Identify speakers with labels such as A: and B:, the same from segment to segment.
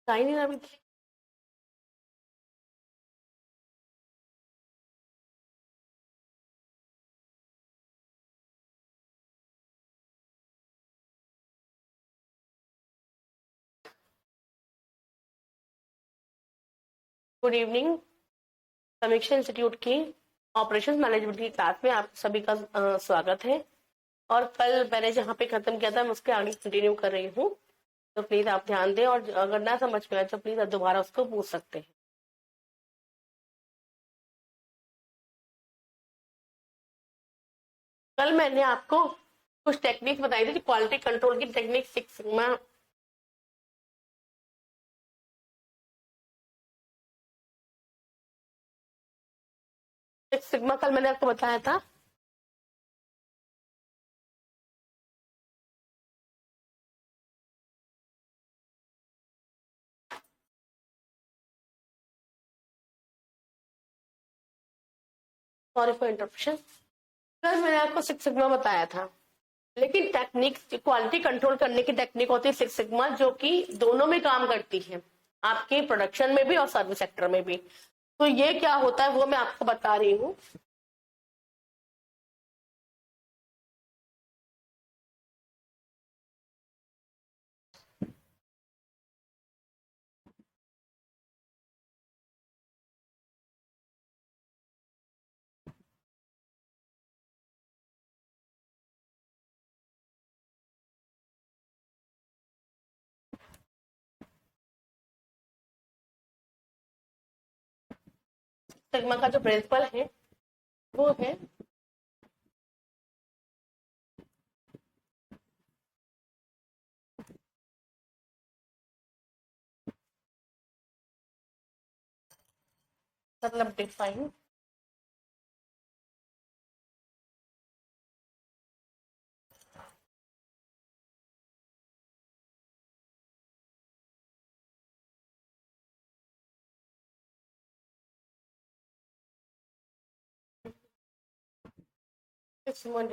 A: Sign नहीं अभी। Good evening. समीक्षा इंस्टीट्यूट की ऑपरेशन मैनेजमेंट की क्लास में आप सभी का स्वागत है। और कल मैंने जहाँ पे खत्म किया था मैं उसके आगे कंटिन्यू कर रही हूँ, तो प्लीज आप ध्यान दें और अगर ना समझ में आए तो प्लीज आप दोबारा उसको पूछ सकते हैं। कल मैंने आपको कुछ टेक्निक बताई थी, क्वालिटी कंट्रोल की टेक्निक सिक्स सिग्मा। कल मैंने आपको बताया था। Sorry for interruption. कल मैंने आपको सिक्स सिग्मा बताया था, लेकिन टेक्निक क्वालिटी कंट्रोल करने की टेक्निक होती है सिक्स सिग्मा, जो कि दोनों में काम करती है, आपके प्रोडक्शन में भी और सर्विस सेक्टर में भी। तो ये क्या होता है वो मैं आपको बता रही हूँ। सिग्मा का जो प्रिंसिपल है वो है मतलब define define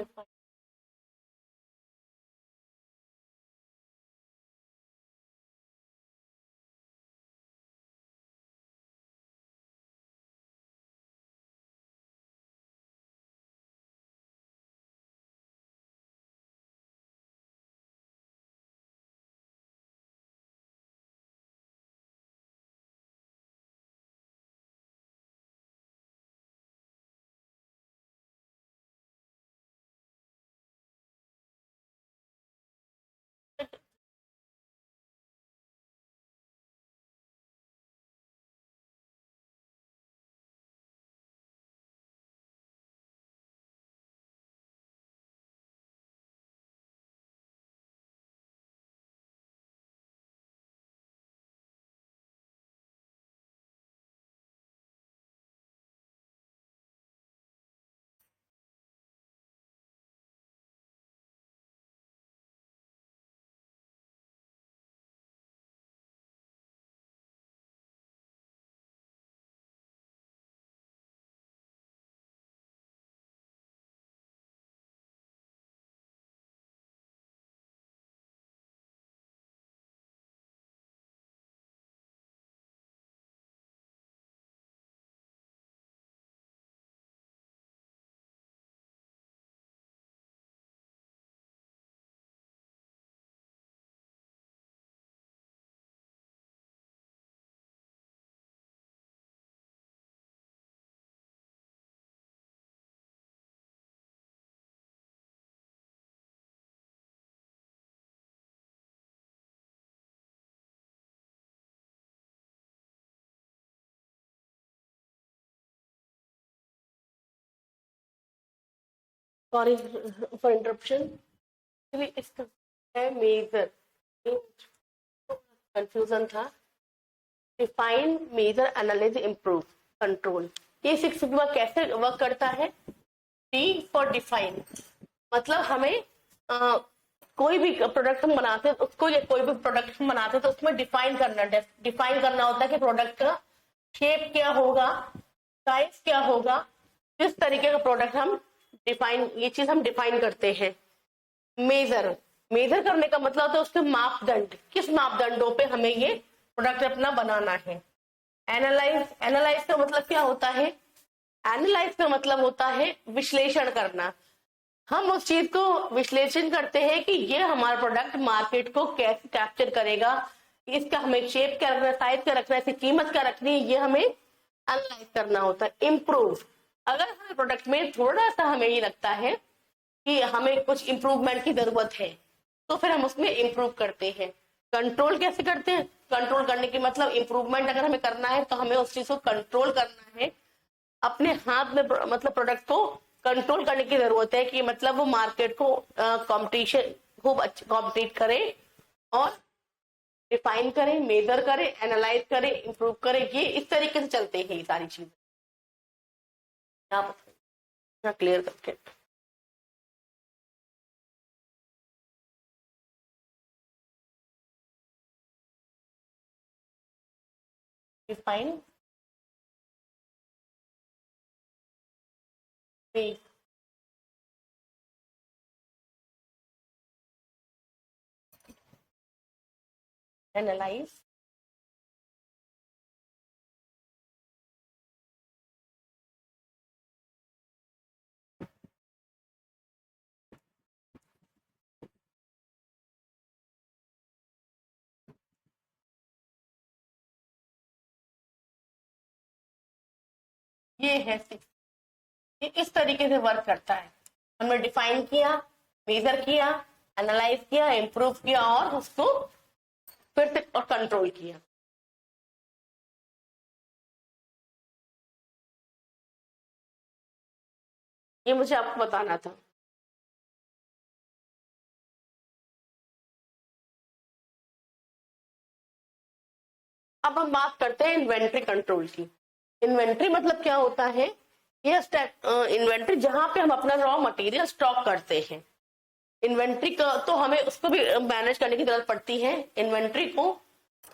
A: sorry for interruption. इसका है मेजर, कंफ्यूजन था। Define, measure, analyse, improve, control. ये सिक्स सिग्मा कैसे वर्क करता है? डी फॉर डिफाइन, मतलब हमें कोई भी प्रोडक्ट हम बनाते हैं उसको, या कोई भी प्रोडक्ट हम बनाते हैं तो उसमें डिफाइन करना होता है कि प्रोडक्ट का शेप क्या होगा, साइज क्या होगा, किस तरीके का प्रोडक्ट हम डिफाइन, ये चीज हम डिफाइन करते हैं। मेजर, मेजर करने का मतलब होता है उसके मापदंड, किस मापदंडों पे हमें ये प्रोडक्ट अपना बनाना है। एनालाइज, एनालाइज का मतलब क्या होता है? एनालाइज का मतलब होता है विश्लेषण करना। हम उस चीज को विश्लेषण करते हैं कि ये हमारा प्रोडक्ट मार्केट को कैसे कैप्चर करेगा, इसका हमें शेप क्या रखना है, साइज क्या रखना है, इसकी कीमत क्या रखनी है, ये हमें एनालाइज करना होता है। इम्प्रूव, अगर हमारे प्रोडक्ट में थोड़ा सा हमें ये लगता है कि हमें कुछ इम्प्रूवमेंट की जरूरत है, तो फिर हम उसमें इम्प्रूव करते हैं। कंट्रोल कैसे करते हैं? कंट्रोल करने की मतलब इम्प्रूवमेंट अगर हमें करना है तो हमें उस चीज को कंट्रोल करना है, अपने हाथ में मतलब प्रोडक्ट को कंट्रोल करने की जरूरत है कि मतलब वो मार्केट को कंपटीशन खूब अच्छा कॉम्पिट करे और डिफाइन करे, मेजर करे, एनालाइज करे, इंप्रूव करे। ये इस तरीके से चलते हैं ये सारी चीजें। आप क्लियर करके डिफाइन, एनालाइज, ये है सिक्स। ये इस तरीके से वर्क करता है। हमने डिफाइन किया, मेजर किया, एनालाइज किया, इंप्रूव किया और उसको फिर से और कंट्रोल किया। ये मुझे आपको बताना था। अब हम बात करते हैं इन्वेंट्री कंट्रोल की। इन्वेंट्री मतलब क्या होता है? ये इन्वेंट्री जहां पे हम अपना रॉ मटेरियल स्टॉक करते हैं। इन्वेंट्री का तो हमें उसको भी मैनेज करने की जरूरत पड़ती है इन्वेंट्री को,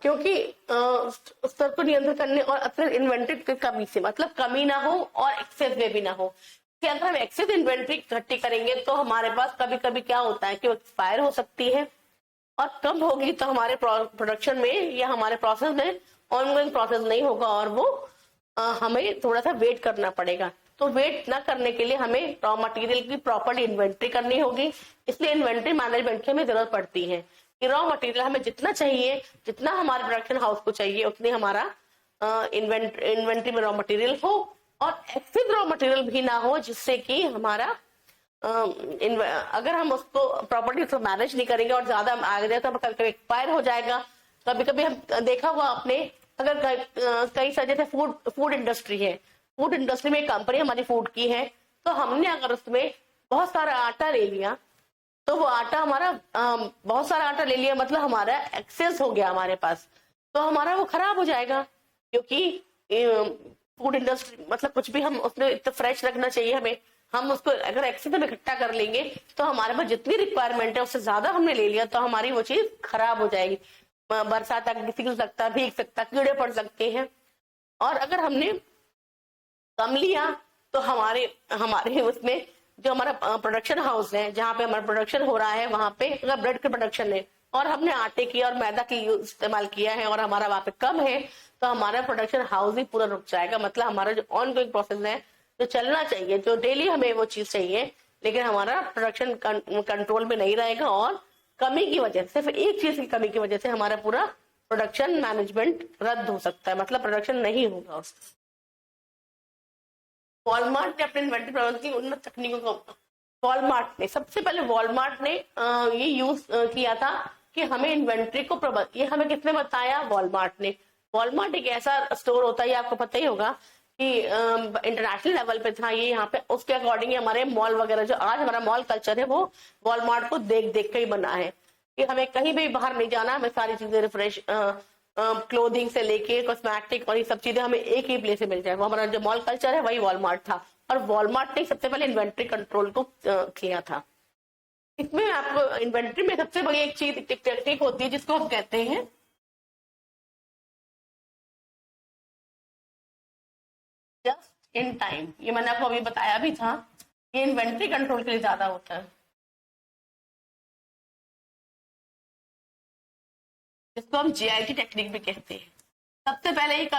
A: क्योंकि स्तर को नियंत्रित करने और अतिरिक्त इन्वेंट्री की कमी से मतलब कमी ना हो और एक्सेस में भी ना हो। कि अगर हम एक्सेस इन्वेंट्री इकट्ठी करेंगे तो हमारे पास कभी कभी क्या होता है कि वो एक्सपायर हो सकती है, और कम होगी तो हमारे प्रोडक्शन में या हमारे प्रोसेस में ऑनगोइंग प्रोसेस नहीं होगा और वो हमें थोड़ा सा वेट करना पड़ेगा। तो वेट ना करने के लिए हमें रॉ मटेरियल की प्रॉपर्ली इन्वेंट्री करनी होगी। इसलिए इन्वेंट्री मैनेजमेंट की हमें जरूरत पड़ती है कि रॉ मटेरियल हमें जितना चाहिए, जितना हमारे प्रोडक्शन हाउस को चाहिए उतनी हमारा इन्वेंट्री में रॉ मटेरियल हो, और एक्सेस रॉ मटेरियल भी ना हो जिससे कि हमारा अगर हम उसको प्रॉपर्टी उसको मैनेज नहीं करेंगे और ज्यादा आगे जाए तो कभी कभी एक्सपायर हो जाएगा। कभी कभी हम देखा हुआ आपने, अगर कई सारे जैसे फूड इंडस्ट्री है, फूड इंडस्ट्री में एक कंपनी हमारी फूड की है, तो हमने अगर उसमें बहुत सारा आटा ले लिया तो वो आटा हमारा बहुत सारा आटा ले लिया मतलब हमारा एक्सेस हो गया हमारे पास, तो हमारा वो खराब हो जाएगा। क्योंकि फूड इंडस्ट्री मतलब कुछ भी हम उसमें इतना फ्रेश रखना चाहिए हमें। हम उसको अगर एक्सेस में इकट्ठा कर लेंगे तो हमारे पास जितनी रिक्वायरमेंट है उससे ज्यादा हमने ले लिया तो हमारी वो चीज खराब हो जाएगी। बरसात तक फिसल सकता, भीग सकता, कीड़े पड़ सकते हैं। और अगर हमने कम लिया तो हमारे हमारे उसमें जो हमारा प्रोडक्शन हाउस है जहाँ पे हमारा प्रोडक्शन हो रहा है वहां पे अगर ब्रेड के प्रोडक्शन है और हमने आटे की और मैदा की इस्तेमाल किया है और हमारा वहां पे कम है, तो हमारा प्रोडक्शन हाउस ही पूरा रुक जाएगा। मतलब हमारा जो ऑन गोइंग प्रोसेस है जो चलना चाहिए, जो डेली हमें वो चीज चाहिए, लेकिन हमारा प्रोडक्शन कंट्रोल में नहीं रहेगा और कमी की वजह से, सिर्फ एक चीज की कमी की वजह से हमारा पूरा प्रोडक्शन मैनेजमेंट रद्द हो सकता है, मतलब प्रोडक्शन नहीं होगा उसका। वॉलमार्ट ने अपने इन्वेंट्री प्रबंधन की उन्नत तकनीकों को, वॉलमार्ट ने सबसे पहले वॉलमार्ट ने ये यूज किया था कि हमें इन्वेंट्री को प्रबंध, ये हमें किसने बताया? वॉलमार्ट ने। वॉलमार्ट एक ऐसा स्टोर होता है, आपको पता ही होगा कि इंटरनेशनल लेवल पे था ये, यहाँ पे उसके अकॉर्डिंग हमारे मॉल वगैरह जो आज हमारा मॉल कल्चर है वो वॉलमार्ट को देख देख के ही बना है कि हमें कहीं भी बाहर नहीं जाना, हमें सारी चीजें रिफ्रेश क्लोथिंग से लेके कॉस्मेटिक और ये सब चीजें हमें एक ही प्लेस से मिल जाए। वो हमारा जो मॉल कल्चर है वही वॉलमार्ट था, और वॉलमार्ट ने सबसे पहले इन्वेंट्री कंट्रोल को किया था। इसमें आपको इन्वेंट्री में सबसे बड़ी एक चीज टेक्निक होती है जिसको हम कहते हैं जस्ट इन टाइम। ये मैंने आपको अभी बताया भी था, ये इन्वेंट्री कंट्रोल के लिए ज्यादा होता है। जिसको हम जीआईटी टेक्निक भी कहते हैं। सबसे पहले ये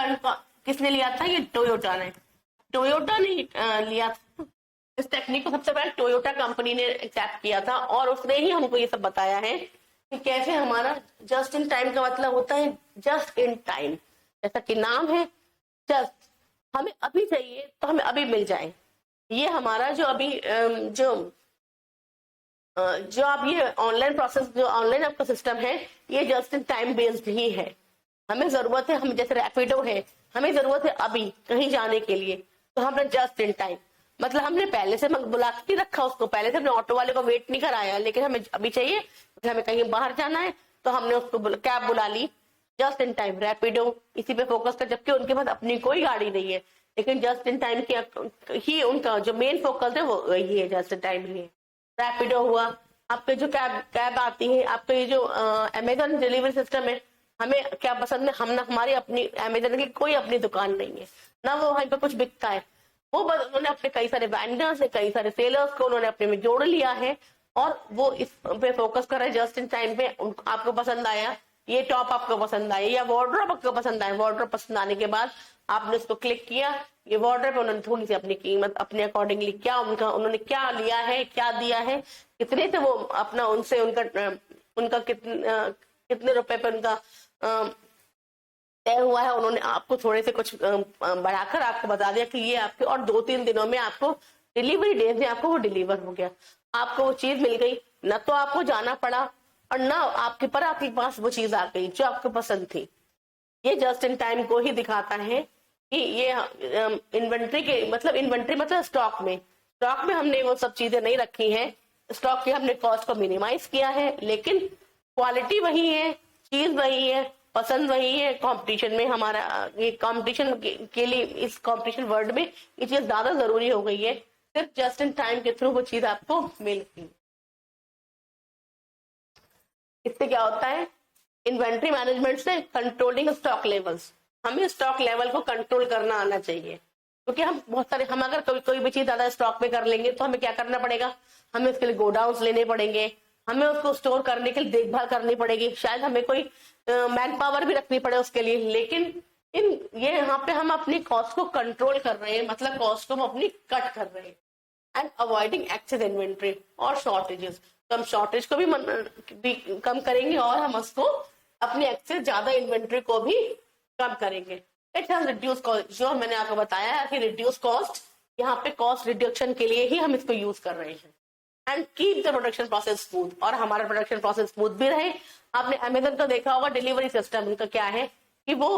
A: किसने लिया था? ये टोयोटा ने। टोयोटा ने लिया था इस टेक्निक को, सबसे पहले टोयोटा कंपनी ने एक्सेप्ट किया था और उसने ही हमको ये सब बताया है कि कैसे हमारा जस्ट इन टाइम का मतलब होता है जस्ट इन टाइम, जैसा कि नाम है जस्ट, हमें अभी चाहिए तो हमें अभी मिल जाए। ये हमारा जो अभी जो आप ये ऑनलाइन प्रोसेस, जो ऑनलाइन आपका सिस्टम है, ये जस्ट इन टाइम बेस्ड ही है। हमें जरूरत है, हम जैसे रैपिडो है, हमें जरूरत है अभी कहीं जाने के लिए, तो हमने जस्ट इन टाइम मतलब हमने पहले से बुला के रखा उसको, पहले से हमने ऑटो वाले को वेट नहीं कराया, लेकिन हमें अभी चाहिए, हमें कहीं बाहर जाना है तो हमने उसको कैब बुला ली जस्ट इन टाइम। रैपिडो इसी पे फोकस कर, जबकि उनके पास अपनी कोई गाड़ी नहीं है, लेकिन जस्ट इन टाइम की ही उनका जो मेन फोकस है वो यही है, जस्ट इन टाइम ही है। रैपिडो हुआ, आपके जो कैब आती है, आपके ये जो अमेजन डिलीवरी सिस्टम है, हमें क्या पसंद है, हम ना हमारी अपनी अमेजन की कोई अपनी दुकान नहीं है ना, वो वहीं पे कुछ बिकता है, वो बस उन्होंने अपने कई सारे वेंडर्स है, कई सारे सेलर्स को उन्होंने अपने में जोड़ लिया है और वो इस पे फोकस कर रहे हैं जस्ट इन टाइम पे। आपको पसंद आया, ये टॉप आपको पसंद आया या वार्डरोब आपको पसंद आया, वार्डरोब पसंद आने के बाद आपने उसको क्लिक किया, ये वार्डरोब उन्होंने थोड़ी सी अपनी कीमत अपने अकॉर्डिंगली क्या उन्होंने क्या लिया है, क्या दिया है, कितने से वो अपना उनसे उनका कितने रुपए पे उनका तय हुआ है, उन्होंने आपको थोड़े से कुछ बढ़ाकर आपको बता दिया कि ये आपके, और 2-3 दिनों में आपको डिलीवरी डेज में आपको वो डिलीवर हो गया, आपको वो चीज मिल गई, न तो आपको जाना पड़ा और ना आपके पास वो चीज आ गई जो आपको पसंद थी। ये जस्ट इन टाइम को ही दिखाता है कि ये इन्वेंट्री के इन्वेंट्री मतलब स्टॉक में हमने वो सब चीजें नहीं रखी हैं, स्टॉक के हमने कॉस्ट को मिनिमाइज किया है, लेकिन क्वालिटी वही है, चीज वही है, पसंद वही है। कंपटीशन में हमारा ये कंपटीशन के लिए, इस कंपटीशन वर्ल्ड में ये चीज ज्यादा जरूरी हो गई है, सिर्फ जस्ट इन टाइम के थ्रू वो चीज आपको मिलती। इससे क्या होता है, इन्वेंट्री मैनेजमेंट से कंट्रोलिंग स्टॉक लेवल्स, हमें स्टॉक लेवल को कंट्रोल करना आना चाहिए, क्योंकि हम अगर कोई भी चीज ज्यादा स्टॉक में कर लेंगे तो हमें क्या करना पड़ेगा, हमें उसके लिए गोडाउन लेने पड़ेंगे, हमें उसको स्टोर करने के लिए देखभाल करनी पड़ेगी, शायद हमें कोई मैन पावर भी रखनी पड़े उसके लिए, लेकिन ये यहाँ पे हम अपनी कॉस्ट को कंट्रोल कर रहे हैं, मतलब कॉस्ट को हम अपनी कट कर रहे हैं एंड अवॉइडिंग एक्सेस इन्वेंट्री और शॉर्टेजेस। तो हम शॉर्टेज को भी कम करेंगे और हम उसको अपनी एक्सेस ज्यादा इन्वेंट्री को भी कम करेंगे। इट हैज रिड्यूस कॉस्ट, जो मैंने आपको बताया कि रिड्यूस कॉस्ट, यहाँ पे कॉस्ट रिडक्शन के लिए ही हम इसको यूज कर रहे हैं। And keep the production process smooth, और हमारा प्रोडक्शन प्रोसेस स्मूथ भी रहे। आपने अमेजन का देखा होगा डिलीवरी सिस्टम उनका क्या है कि वो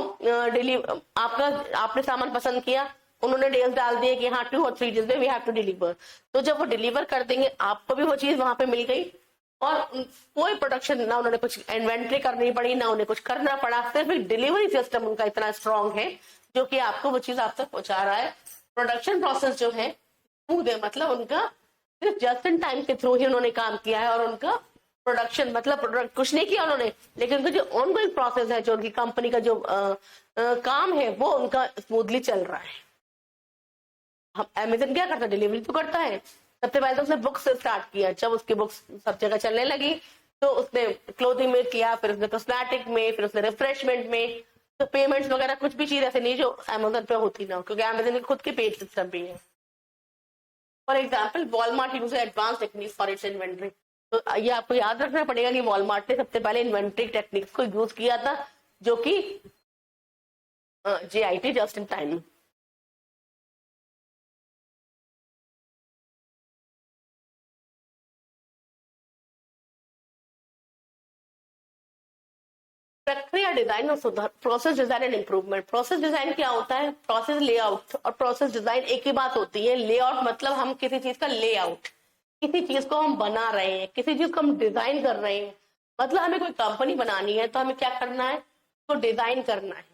A: आपने सामान पसंद किया, उन्होंने डेज डाल दिए कि हाँ 2 और 3 डेज में वी हैव टू डिलीवर, तो जब वो डिलीवर कर देंगे आपको भी वो चीज वहां पे मिल गई और कोई प्रोडक्शन ना, उन्होंने कुछ इन्वेंट्री करनी पड़ी ना उन्हें कुछ करना पड़ा, सिर्फ एक डिलीवरी सिस्टम उनका इतना स्ट्रांग है जो कि आपको वो चीज आप तक पहुंचा रहा है। प्रोडक्शन प्रोसेस जो है स्मूथ है, मतलब उनका सिर्फ जस्ट इन टाइम के थ्रू ही उन्होंने काम किया है और उनका प्रोडक्शन मतलब कुछ नहीं किया उन्होंने, लेकिन उनका जो ऑनगोइंग प्रोसेस है, जो उनकी कंपनी का जो काम है वो उनका स्मूथली चल रहा है। हम अमेजन क्या करता है, डिलीवरी तो करता है। सबसे पहले तो उसने बुक्स से स्टार्ट किया, जब उसकी बुक्स सब जगह चलने लगी तो उसने क्लोथिंग में किया, फिर उसने कॉस्मेटिक में, फिर उसने रिफ्रेशमेंट में, तो पेमेंट्स वगैरह कुछ भी चीज ऐसे नहीं जो अमेजन पे होती ना, क्योंकि अमेजन की खुद की पेड सिस्टम भी है। For example Walmart use advance technique for its inventory, तो ये आपको याद रखना पड़ेगा कि वॉलमार्ट ने सबसे पहले इन्वेंट्री टेक्निक्स को यूज किया था, जो कि JIT जस्ट इन टाइम। प्रक्रिया डिजाइन और सुधार, process design and improvement. Process design क्या होता है, प्रोसेस लेआउट और प्रोसेस डिजाइन एक ही बात होती है। लेआउट मतलब हम किसी चीज का लेआउट, किसी चीज को हम बना रहे हैं, किसी चीज को हम डिजाइन कर रहे हैं, मतलब हमें कोई कंपनी बनानी है तो हमें क्या करना है, उसको डिजाइन करना है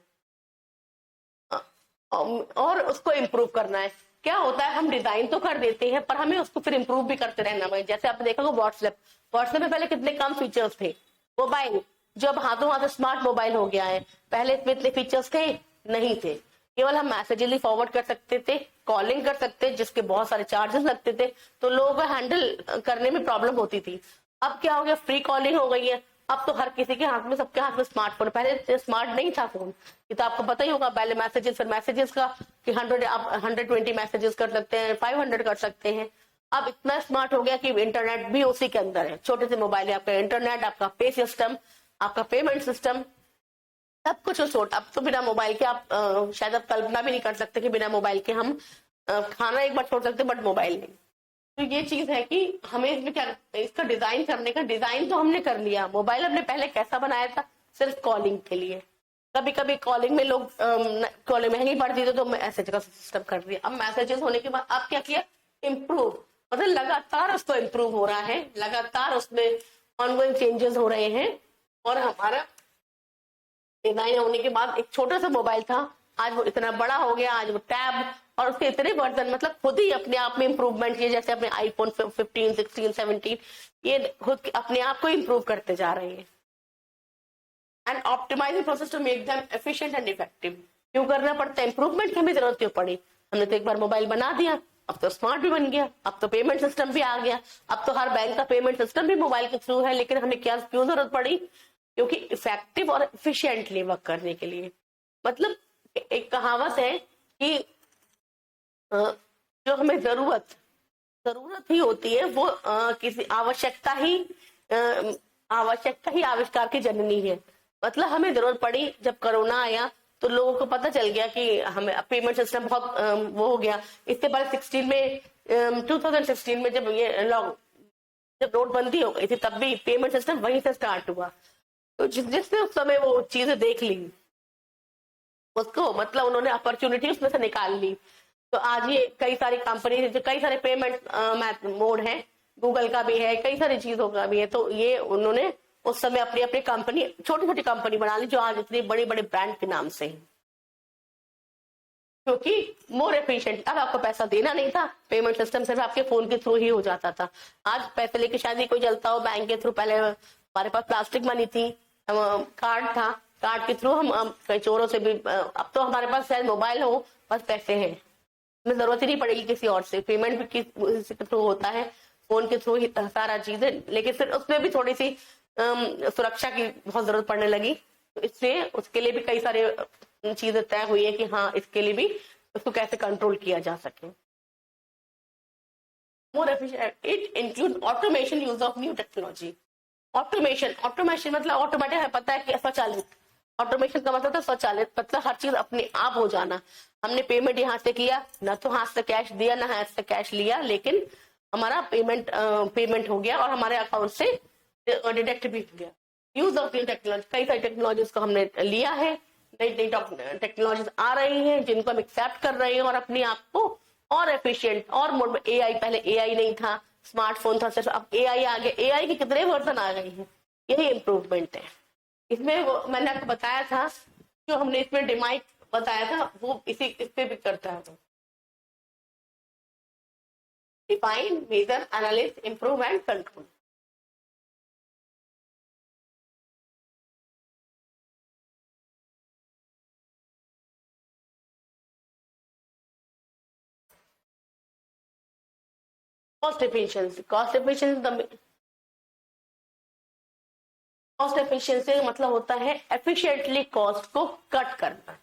A: और उसको इम्प्रूव करना है। क्या होता है, हम डिजाइन तो कर देते हैं पर हमें उसको फिर इम्प्रूव भी करते रहना है। जैसे आपने देखा व्हाट्सएप में पहले कितने कम फीचर्स थे, मोबाइल जब हाथों हाथ स्मार्ट मोबाइल हो गया है, पहले इसमें इतने फीचर्स थे नहीं थे, केवल हम मैसेज फॉरवर्ड कर सकते थे, कॉलिंग कर सकते, जिसके बहुत सारे चार्जेस लगते थे, तो लोगों को हैंडल करने में प्रॉब्लम होती थी। अब क्या हो गया, फ्री कॉलिंग हो गई है, अब तो हर किसी के हाथ में, सबके हाथ में स्मार्टफोन। पहले स्मार्ट नहीं था फोन, ये तो आपको पता ही होगा। पहले मैसेजेस, फिर मैसेजेस का कि 100 आप 120 मैसेजेस कर सकते हैं, 500 कर सकते हैं। अब इतना स्मार्ट हो गया कि इंटरनेट भी उसी के अंदर है। छोटे से मोबाइल है आपका इंटरनेट, आपका पे सिस्टम, आपका पेमेंट सिस्टम, सब कुछ छोटा। अब तो बिना मोबाइल के आप शायद आप कल्पना भी नहीं कर सकते कि बिना मोबाइल के हम खाना एक बार छोड़ सकते, बट मोबाइल नहीं। तो ये चीज है कि हमें इसमें क्या, इसका डिजाइन करने का, डिजाइन तो हमने कर लिया। मोबाइल हमने पहले कैसा बनाया था, सिर्फ कॉलिंग के लिए। कभी कभी कॉलिंग में लोग कॉलिंग महंगी पड़ती थी तो मैसेज का सिस्टम कर दिया। अब मैसेजेस होने के बाद अब क्या किया, इम्प्रूव, मतलब लगातार उसको इम्प्रूव हो रहा है, लगातार उसमें ऑनगोइंग चेंजेस हो रहे हैं। और हमारा डिजाइन होने के बाद एक छोटा सा मोबाइल था, आज वो इतना बड़ा हो गया, आज वो टैब, और उसके इतने वर्जन, मतलब खुद ही अपने आप में इंप्रूवमेंट किए। जैसे अपने आईफोन 15, 16, 17 ये खुद अपने आप को इंप्रूव करते जा रहे हैं। And optimising process to make them efficient and effective. क्यों करना पड़ता है इंप्रूवमेंट की, हमें जरूरत क्यों पड़ी, हमने तो एक बार मोबाइल बना दिया, अब तो स्मार्ट भी बन गया, अब तो पेमेंट सिस्टम भी आ गया, अब तो हर बैंक का पेमेंट सिस्टम भी मोबाइल के थ्रू है। लेकिन हमें क्या क्यों जरूरत पड़ी, क्योंकि इफेक्टिव और एफिशिएंटली वर्क करने के लिए। मतलब एक कहावत है कि जो हमें जरूरत ही होती है वो किसी आवश्यकता ही आविष्कार की जननी है। मतलब हमें जरूरत पड़ी जब कोरोना आया तो लोगों को पता चल गया कि हमें पेमेंट सिस्टम बहुत वो हो गया। इसके बाद 2016 में जब नोटबंदी हो गई थी तब भी पेमेंट सिस्टम वहीं से स्टार्ट हुआ। तो जिसने उस समय वो चीजें देख ली, उसको मतलब उन्होंने अपॉर्चुनिटी उसमें से निकाल ली। तो आज ये कई सारी कंपनी, जो कई सारे पेमेंट मोड है, गूगल का भी है, कई सारी चीजों का भी है। तो ये उन्होंने उस समय अपनी अपनी कंपनी, छोटी छोटी कंपनी बना ली जो आज इतनी बड़ी बड़ी ब्रांड के नाम से है, क्योंकि मोर एफिशिएंट। अब आपको पैसा देना नहीं था, पेमेंट सिस्टम सिर्फ आपके फोन के थ्रू ही हो जाता था। आज पैसे लेके शायद ही कोई चलता हो बैंक के थ्रू। पहले हमारे पास प्लास्टिक मनी थी, कार्ड था, कार्ड के थ्रू हम कई चोरों से भी, अब तो हमारे पास शायद मोबाइल हो, बस पैसे हैं, हमें जरूरत ही नहीं पड़ेगी किसी और से। पेमेंट भी किसी के थ्रू होता है, फोन के थ्रू ही सारा चीजें। लेकिन फिर उसमें भी थोड़ी सी सुरक्षा की बहुत जरूरत पड़ने लगी, तो इसलिए उसके लिए भी कई सारे चीजें तय हुई है कि हाँ इसके लिए भी उसको कैसे कंट्रोल किया जा सके। More efficient, it include automation, use of new technology. Automation मतलब ऑटोमेटिक है, पता है कि स्वचालित। ऑटोमेशन का मतलब था स्वचालित, मतलब हर चीज अपने आप हो जाना। हमने पेमेंट यहाँ से किया, ना तो हाथ से कैश दिया ना हाथ से कैश लिया, लेकिन हमारा पेमेंट हो गया और हमारे अकाउंट से डिडक्ट भी हो गया। यूज ऑफ न्यू टेक्नोलॉजी, कई सारी टेक्नोलॉजीज को हमने लिया है, नई नई टेक्नोलॉजीज आ रही हैं जिनको हम एक्सेप्ट कर रहे हैं और अपने आप को और एफिशिएंट और मोड में। एआई, पहले एआई नहीं था, स्मार्टफोन था सिर्फ, अब एआई आ गया। एआई के कितने वर्जन आ गए हैं, यही इम्प्रूवमेंट है। इसमें मैंने आपको बताया था, जो हमने इसमें डिमाइक बताया था वो इस पे भी करता है। Define, measure, analysis, improve and control. Cost efficiency, cost efficiency का मतलब होता है एफिशिएंटली कॉस्ट को कट करना।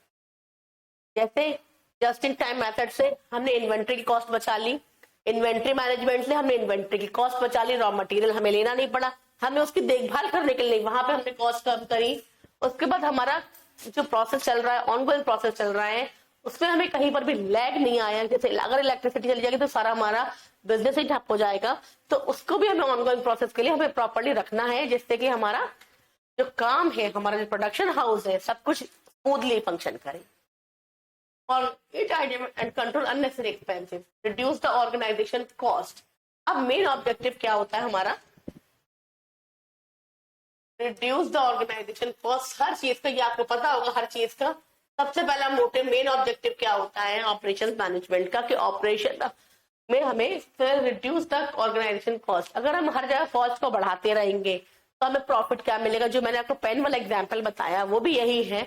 A: जैसे जस्ट इन टाइम मेथड से हमने इन्वेंट्री की कॉस्ट बचा ली, इन्वेंट्री मैनेजमेंट से हमने इन्वेंट्री की कॉस्ट बचा ली, रॉ मटेरियल हमें लेना नहीं पड़ा, हमें उसकी देखभाल करने के लिए वहां पे हमने कॉस्ट कम करी। उसके बाद हमारा जो प्रोसेस चल रहा है, ऑनगोइंग प्रोसेस चल रहा है, उसमें हमें कहीं पर भी लैग नहीं आया। जैसे अगर इलेक्ट्रिसिटी चली जाएगी तो सारा हमारा बिजनेस ही ठप हो जाएगा। तो उसको भी हमें ऑनगोइंग प्रोसेस के लिए हमें प्रॉपर्ली रखना है, जिससे कि हमारा जो काम है, हमारा जो प्रोडक्शन हाउस है, सब कुछ स्मूथली फंक्शन करे। और it and control unnecessary expenses, reduce the organisation cost. अब मेन ऑब्जेक्टिव क्या होता है हमारा, रिड्यूस द ऑर्गेनाइजेशन कॉस्ट। हर चीज का, ये आपको पता होगा, हर चीज का सबसे पहला मोटिव, मेन ऑब्जेक्टिव क्या होता है ऑपरेशन मैनेजमेंट का, कि ऑपरेशन में हमें रिड्यूस द ऑर्गेनाइजेशन कॉस्ट। अगर हम हर जगह कॉस्ट को बढ़ाते रहेंगे तो हमें प्रॉफिट क्या मिलेगा। जो मैंने आपको पेन वाला एग्जाम्पल बताया वो भी यही है,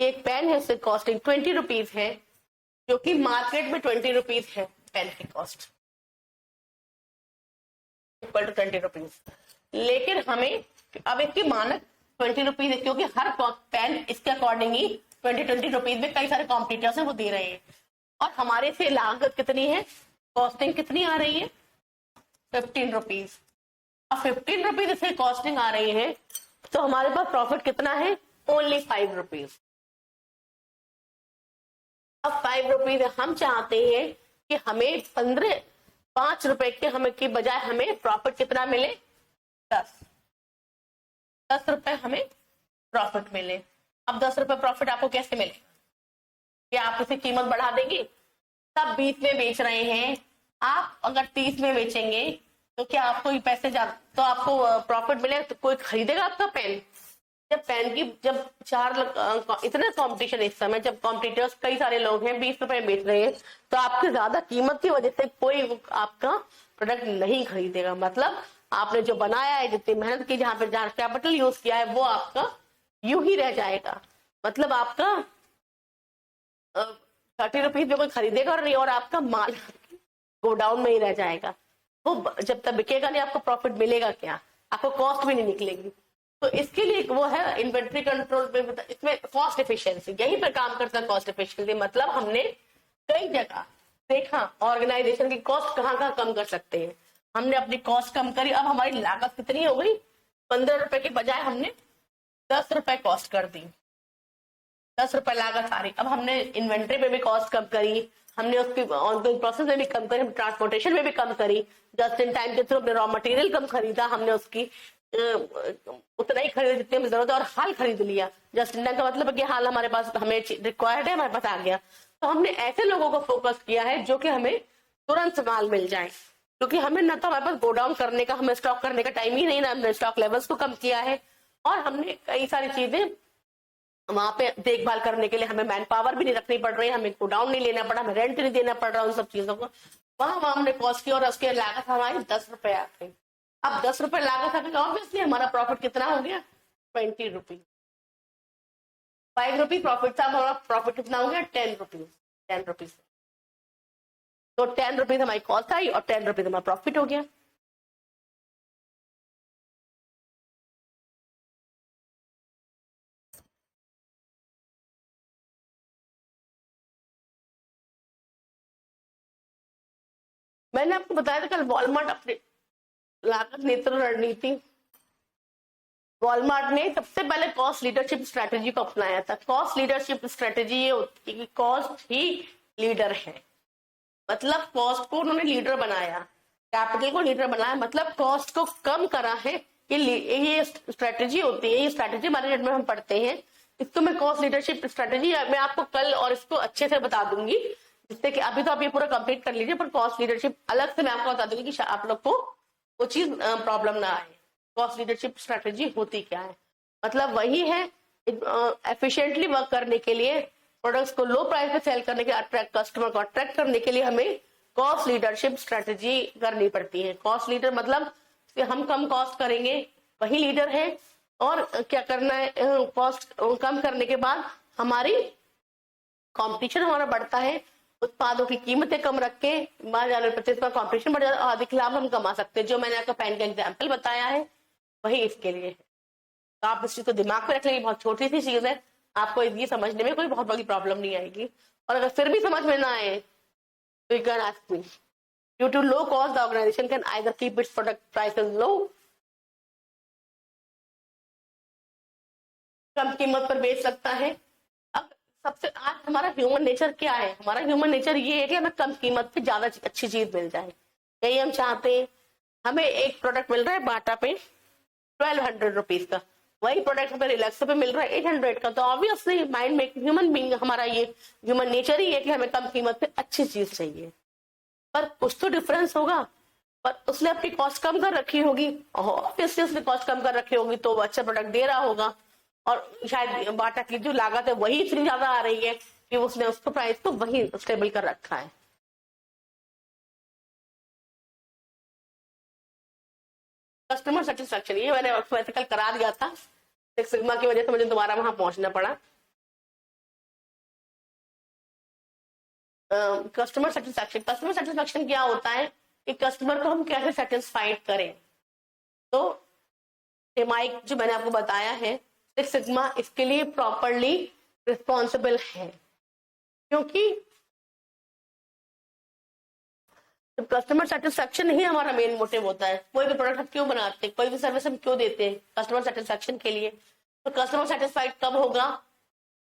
A: एक पेन है, उसकी कॉस्टिंग 20 रुपीज है, जो कि मार्केट में 20 रुपीज है पेन की कॉस्ट, इक्वल टू 20 रुपीज। लेकिन हमें अब इसकी मानक 20 रुपीज, क्योंकि हर पेन इसके अकॉर्डिंग ही 20 रुपीज में कई सारे कॉम्पिटिटर्स है वो दे रहे हैं। और हमारे से लागत कितनी है, कॉस्टिंग कितनी आ रही है, 15 रुपीज। अब 15 रुपीज से कॉस्टिंग आ रही है तो हमारे पास प्रॉफिट कितना है, ओनली 5 रुपीज। अब 5 रुपीज हम चाहते हैं कि हमें 5 रुपए के हमें की बजाय हमें प्रॉफिट कितना मिले, 10 रुपए हमें प्रॉफिट मिले। अब 10 रुपए प्रॉफिट आपको कैसे मिले, क्या आप उसे कीमत बढ़ा देंगे, तब 20 में बेच रहे हैं आप, अगर 30 में बेचेंगे तो क्या आपको ये पैसे तो आपको प्रॉफिट मिलेगा, तो कोई खरीदेगा आपका पेन। जब पेन की जब इतना कंपटीशन इस समय, जब कॉम्पिटिटर्स कई सारे लोग हैं 20 रुपए बेच रहे हैं, तो आपकी ज्यादा कीमत की वजह से कोई आपका प्रोडक्ट नहीं खरीदेगा। मतलब आपने जो बनाया है, जितनी मेहनत की, जहां कैपिटल यूज किया है, वो आपका यूं ही रह जाएगा। मतलब आपका 30 रुपीज में कोई खरीदेगा और नहीं, और आपका माल गोडाउन में ही रह जाएगा। वो जब तक बिकेगा नहीं, आपको प्रॉफिट मिलेगा क्या, आपको कॉस्ट भी नहीं निकलेगी। तो इसके लिए वो है इन्वेंट्री कंट्रोल में, इसमें कॉस्ट एफिशिएंसी, यही पर काम करता है कॉस्ट एफिशिएंसी। मतलब हमने कई जगह देखा ऑर्गेनाइजेशन की कॉस्ट कहाँ कहाँ कम कर सकते हैं, हमने अपनी कॉस्ट कम करी। अब हमारी लागत कितनी हो गई, 15 रुपए के बजाय हमने 10 रुपए कॉस्ट कर दी, 10 रुपए लागत आ रही। अब हमने इन्वेंट्री में भी कॉस्ट कम करी, हमने उसकी ऑनगोइंग प्रोसेस में भी कम करी, ट्रांसपोर्टेशन में भी कम करी, जस्ट इन टाइम के थ्रू हमने रॉ मटेरियल कम खरीदा, हमने उसकी उतना ही खरीदा जितनी हमें जरूरत है, और हाल खरीद लिया। जस्ट इन टाइम का मतलब है कि हाल हमारे पास हमें रिक्वायर्ड है, हमारे पास आ गया। तो हमने ऐसे लोगों को फोकस किया है जो कि हमें तुरंत माल मिल जाए, क्योंकि हमें न तो हमारे पास गोडाउन करने का, हमें स्टॉक करने का टाइम ही नहीं, ना हमने स्टॉक लेवल्स को कम किया है, और हमने कई सारी चीजें वहां पे देखभाल करने के लिए हमें मैन पावर भी नहीं रखनी पड़ रही है, हमें गोडाउन नहीं लेना पड़ा, हमें रेंट नहीं देना पड़ रहा उन सब चीजों को। वहां हमने कॉस्ट की और उसकी लागत हमारी 10 रुपए आ गई। अब 10 रुपए लागत आ गई, ऑब्वियसली हमारा प्रॉफिट कितना हो गया, 20 रुपीज। 5 रुपीज प्रॉफिट था, हमारा प्रॉफिट कितना हो गया, 10 रुपीज। 10 रुपीज, तो 10 रुपीज हमारी कॉस्ट आई और 10 रुपीज हमारा प्रॉफिट हो गया। मैंने आपको बताया था कल, वॉलमार्ट अपनी लागत नेतृत्व रणनीति, वॉलमार्ट ने सबसे पहले कॉस्ट लीडरशिप स्ट्रेटेजी को अपनाया था। कॉस्ट लीडरशिप स्ट्रेटेजी ये होती है कि कॉस्ट ही लीडर है, मतलब कॉस्ट को उन्होंने लीडर बनाया, कैपिटल को लीडर बनाया, मतलब कॉस्ट को कम करा है। ये स्ट्रेटेजी होती है, ये स्ट्रेटेजी मैनेजमेंट में हम पढ़ते हैं, इसको मैं कॉस्ट लीडरशिप स्ट्रेटेजी मैं आपको कल और इसको अच्छे से बता दूंगी, जिससे कि अभी तो आप ये पूरा कंप्लीट कर लीजिए, पर कॉस्ट लीडरशिप अलग से मैं आपको बता दूंगी कि आप लोग को वो चीज प्रॉब्लम ना आए। कॉस्ट लीडरशिप स्ट्रेटेजी होती क्या है, मतलब वही है एफिशिएंटली वर्क करने के लिए, प्रोडक्ट्स को लो प्राइस पे सेल करने के, अट्रैक्ट कस्टमर को अट्रैक्ट करने के लिए हमें कॉस्ट लीडरशिप स्ट्रेटेजी करनी पड़ती है। कॉस्ट लीडर मतलब हम कम कॉस्ट करेंगे, वही लीडर है। और क्या करना है, कॉस्ट कम करने के बाद हमारी कंपटीशन हमारा बढ़ता है, उत्पादों की कीमतें कम रख के बाजार में प्रतिस्पर्धा कंपटीशन बढ़ जाता है, अधिक लाभ हम कमा सकते हैं। जो मैंने आपको पेन का एग्जाम्पल बताया है वही इसके लिए है। तो आप इस चीज को दिमाग में रख लेंगे, बहुत छोटी सी चीज है, आपको ये समझने में कोई बहुत बड़ी प्रॉब्लम नहीं आएगी। और अगर फिर भी समझ में ना आए तो you can ask me. Due to low cost the organisation can either keep its product prices low, कम कीमत पर बेच सकता है। अब सबसे आज हमारा ह्यूमन नेचर क्या है, हमारा ह्यूमन नेचर ये है कि हमें कम कीमत पे ज्यादा अच्छी चीज मिल जाए, यही हम चाहते हैं। हमें एक प्रोडक्ट मिल रहा है बाटा पे 1200 रुपीज का, वही प्रोडक्ट हमें रिलैक्सो पे मिल रहा है 800 का, तो ऑब्वियसली माइंड में ह्यूमन बीइंग हमारा ये ह्यूमन नेचर ही है कि हमें कम कीमत पे अच्छी चीज चाहिए। पर कुछ तो डिफरेंस होगा, पर उसने अपनी कॉस्ट कम कर रखी होगी, ऑब्वियसली उसने कॉस्ट कम कर रखी होगी तो वो अच्छा प्रोडक्ट दे रहा होगा, और शायद बाटा की जो लागत है वही इतनी ज्यादा आ रही है कि उसने उसको प्राइस को वही स्टेबल कर रखा है। कस्टमर सेटिस्फेक्शन, ये मैंने वैसे कल करा दिया था, सिक्स सिग्मा की वजह से मुझे दोबारा वहां पहुंचना पड़ा। कस्टमर सेटिस्फेक्शन क्या होता है कि कस्टमर को हम कैसे सेटिस्फाइड करें। तो माइक जो मैंने आपको बताया है, सिक्स सिग्मा इसके लिए प्रॉपरली रिस्पॉन्सिबल है, क्योंकि कस्टमर सेटिस्फेक्शन ही हमारा मेन मोटिव होता है। कोई भी प्रोडक्ट हम क्यों बनाते हैं, कोई भी सर्विस हम क्यों देते हैं, कस्टमर सेटिस्फेक्शन के लिए। तो कस्टमर सेटिस्फाइड कब होगा,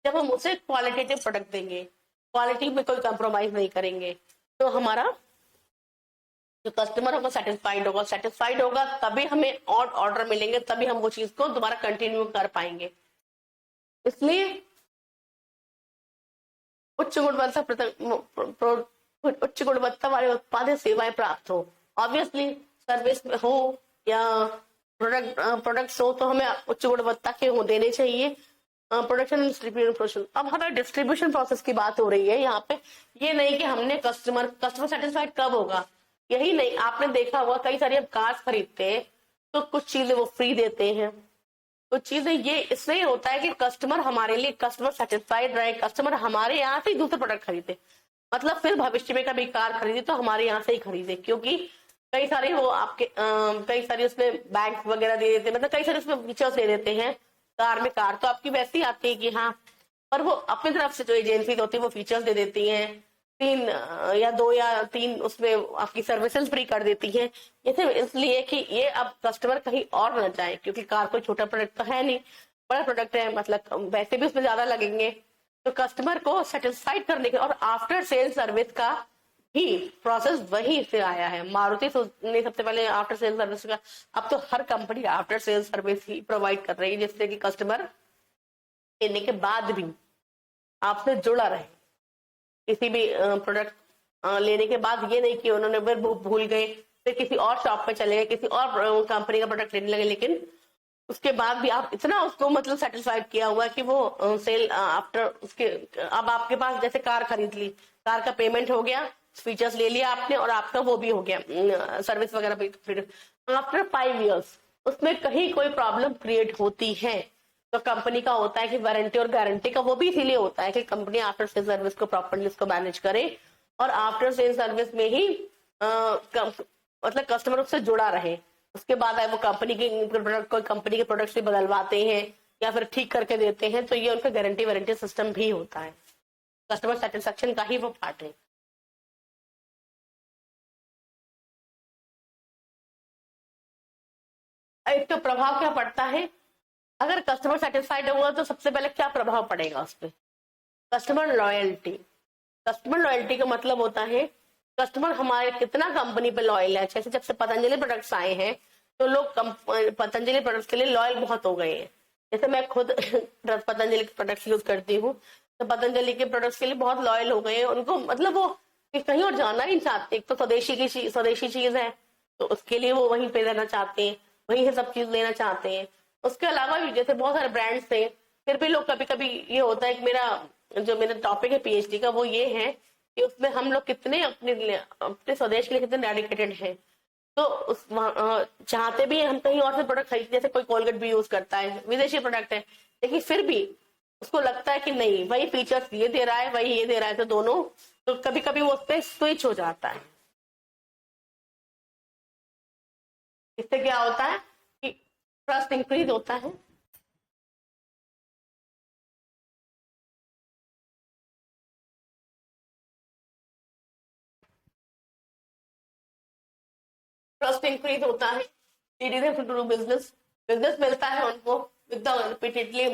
A: जब हम उसे क्वालिटेटिव प्रोडक्ट देंगे, क्वालिटी में कोई कंप्रोमाइज नहीं करेंगे, तो हमारा जो कस्टमर होगा सेटिस्फाइड होगा तभी हमें और ऑर्डर मिलेंगे, तभी हम वो चीज को दोबारा कंटिन्यू कर पाएंगे। इसलिए उच्च गुणवत्ता वाले उत्पाद सेवाएं प्राप्त हो, ऑब्वियसली सर्विस हो या प्रोडक्ट्स हो, तो हमें उच्च गुणवत्ता के हो देने चाहिए। प्रोडक्शन डिस्ट्रीब्यूशन प्रोसेस, अब हमारे डिस्ट्रीब्यूशन प्रोसेस की बात हो रही है यहाँ पे। ये नहीं कि हमने कस्टमर सेटिस्फाइड कब होगा, यही नहीं, आपने देखा होगा कई सारी अब कार्स खरीदते हैं तो कुछ चीजें वो फ्री देते हैं, कुछ चीजें ये इसलिए होता है कि कस्टमर हमारे लिए कस्टमर सेटिस्फाइड रहे, कस्टमर हमारे यहाँ से ही दूसरे प्रोडक्ट खरीदे, मतलब फिर भविष्य में कभी कार खरीदे तो हमारे यहाँ से ही खरीदे, क्योंकि कई सारे वो आपके कई सारे उसमें बैंक वगैरह दे देते हैं, मतलब कई सारे उसमें फीचर्स दे देते हैं। कार तो आपकी वैसी ही आती है कि हाँ, पर वो अपनी तरफ से जो एजेंसी होती है वो फीचर्स दे देती हैं, 2 या 3 उसमें आपकी सर्विसेज फ्री कर देती है। ये सिर्फ इसलिए कि ये अब कस्टमर कहीं और न जाए, क्योंकि कार कोई छोटा प्रोडक्ट तो है नहीं, बड़ा प्रोडक्ट है, मतलब वैसे भी उसमें ज्यादा लगेंगे। तो कस्टमर को सेटिस्फाइड करने के और आफ्टर सेल सर्विस का ही प्रोसेस वहीं से आया है। मारुति ने सबसे पहले आफ्टर सेल सर्विस का, अब तो हर कंपनी आफ्टर सेल सर्विस ही प्रोवाइड कर रही है, जिससे कि कस्टमर लेने के बाद भी आपसे जुड़ा रहे। किसी भी प्रोडक्ट लेने के बाद ये नहीं कि उन्होंने फिर भूल गए, फिर किसी और शॉप पे चले गए, किसी और कंपनी का प्रोडक्ट लेने लगे, लेकिन उसके बाद भी आप इतना उसको मतलब सेटिस्फाइड किया हुआ है कि वो सेल आफ्टर उसके, अब आपके पास जैसे कार खरीद ली, कार का पेमेंट हो गया, फीचर्स ले लिया आपने और आपका वो भी हो गया सर्विस वगैरह भी, फिर आफ्टर 5 इयर्स उसमें कहीं कोई प्रॉब्लम क्रिएट होती है तो कंपनी का होता है कि वारंटी और गारंटी का, वो भी इसीलिए होता है कि कंपनी आफ्टर सेल सर्विस को प्रॉपरली उसको मैनेज करे और आफ्टर सेल सर्विस में ही मतलब कस्टमर उससे जुड़ा रहे। उसके बाद वो कंपनी के प्रोडक्ट कोई कंपनी के प्रोडक्ट्स भी बदलवाते हैं या फिर ठीक करके देते हैं, तो ये उनका गारंटी वारंटी सिस्टम भी होता है, कस्टमर सेटिस्फेक्शन का ही वो पार्ट है। इसका प्रभाव क्या पड़ता है, अगर कस्टमर सेटिस्फाइड हुआ तो सबसे पहले क्या प्रभाव पड़ेगा उस पर, कस्टमर लॉयल्टी। कस्टमर लॉयल्टी का मतलब होता है कस्टमर हमारे कितना कंपनी पे लॉयल है। जैसे जब से पतंजलि प्रोडक्ट्स आए हैं तो लोग पतंजलि प्रोडक्ट्स के लिए लॉयल बहुत हो गए हैं। जैसे मैं खुद पतंजलि के प्रोडक्ट्स यूज करती हूँ, तो पतंजलि के प्रोडक्ट्स के लिए बहुत लॉयल हो गए हैं। उनको मतलब वो कहीं और जाना ही चाहते, एक तो स्वदेशी चीज है तो उसके लिए वो वहीं पे रहना चाहते हैं, वहीं से सब चीज लेना चाहते हैं। उसके अलावा भी जैसे बहुत सारे ब्रांड्स थे, फिर भी लोग कभी कभी ये होता है कि मेरा टॉपिक है पीएचडी का, वो ये है कि उसमें हम लोग कितने अपने स्वदेश के लिए कितने डेडिकेटेड हैं। तो उस चाहते भी हम कहीं और से प्रोडक्ट खरीद, जैसे कोई कोलगेट भी यूज करता है, विदेशी प्रोडक्ट है, लेकिन फिर भी उसको लगता है कि नहीं वही फीचर्स ये दे रहा है, वही ये दे रहा है, तो दोनों, तो कभी कभी वो उस पर स्विच हो जाता है। इससे क्या होता है कि ट्रस्ट इंक्रीज होता है। ट्रस्ट इंक्रीज होता है, बिजनेस मिलता है उनको रिपीटेडली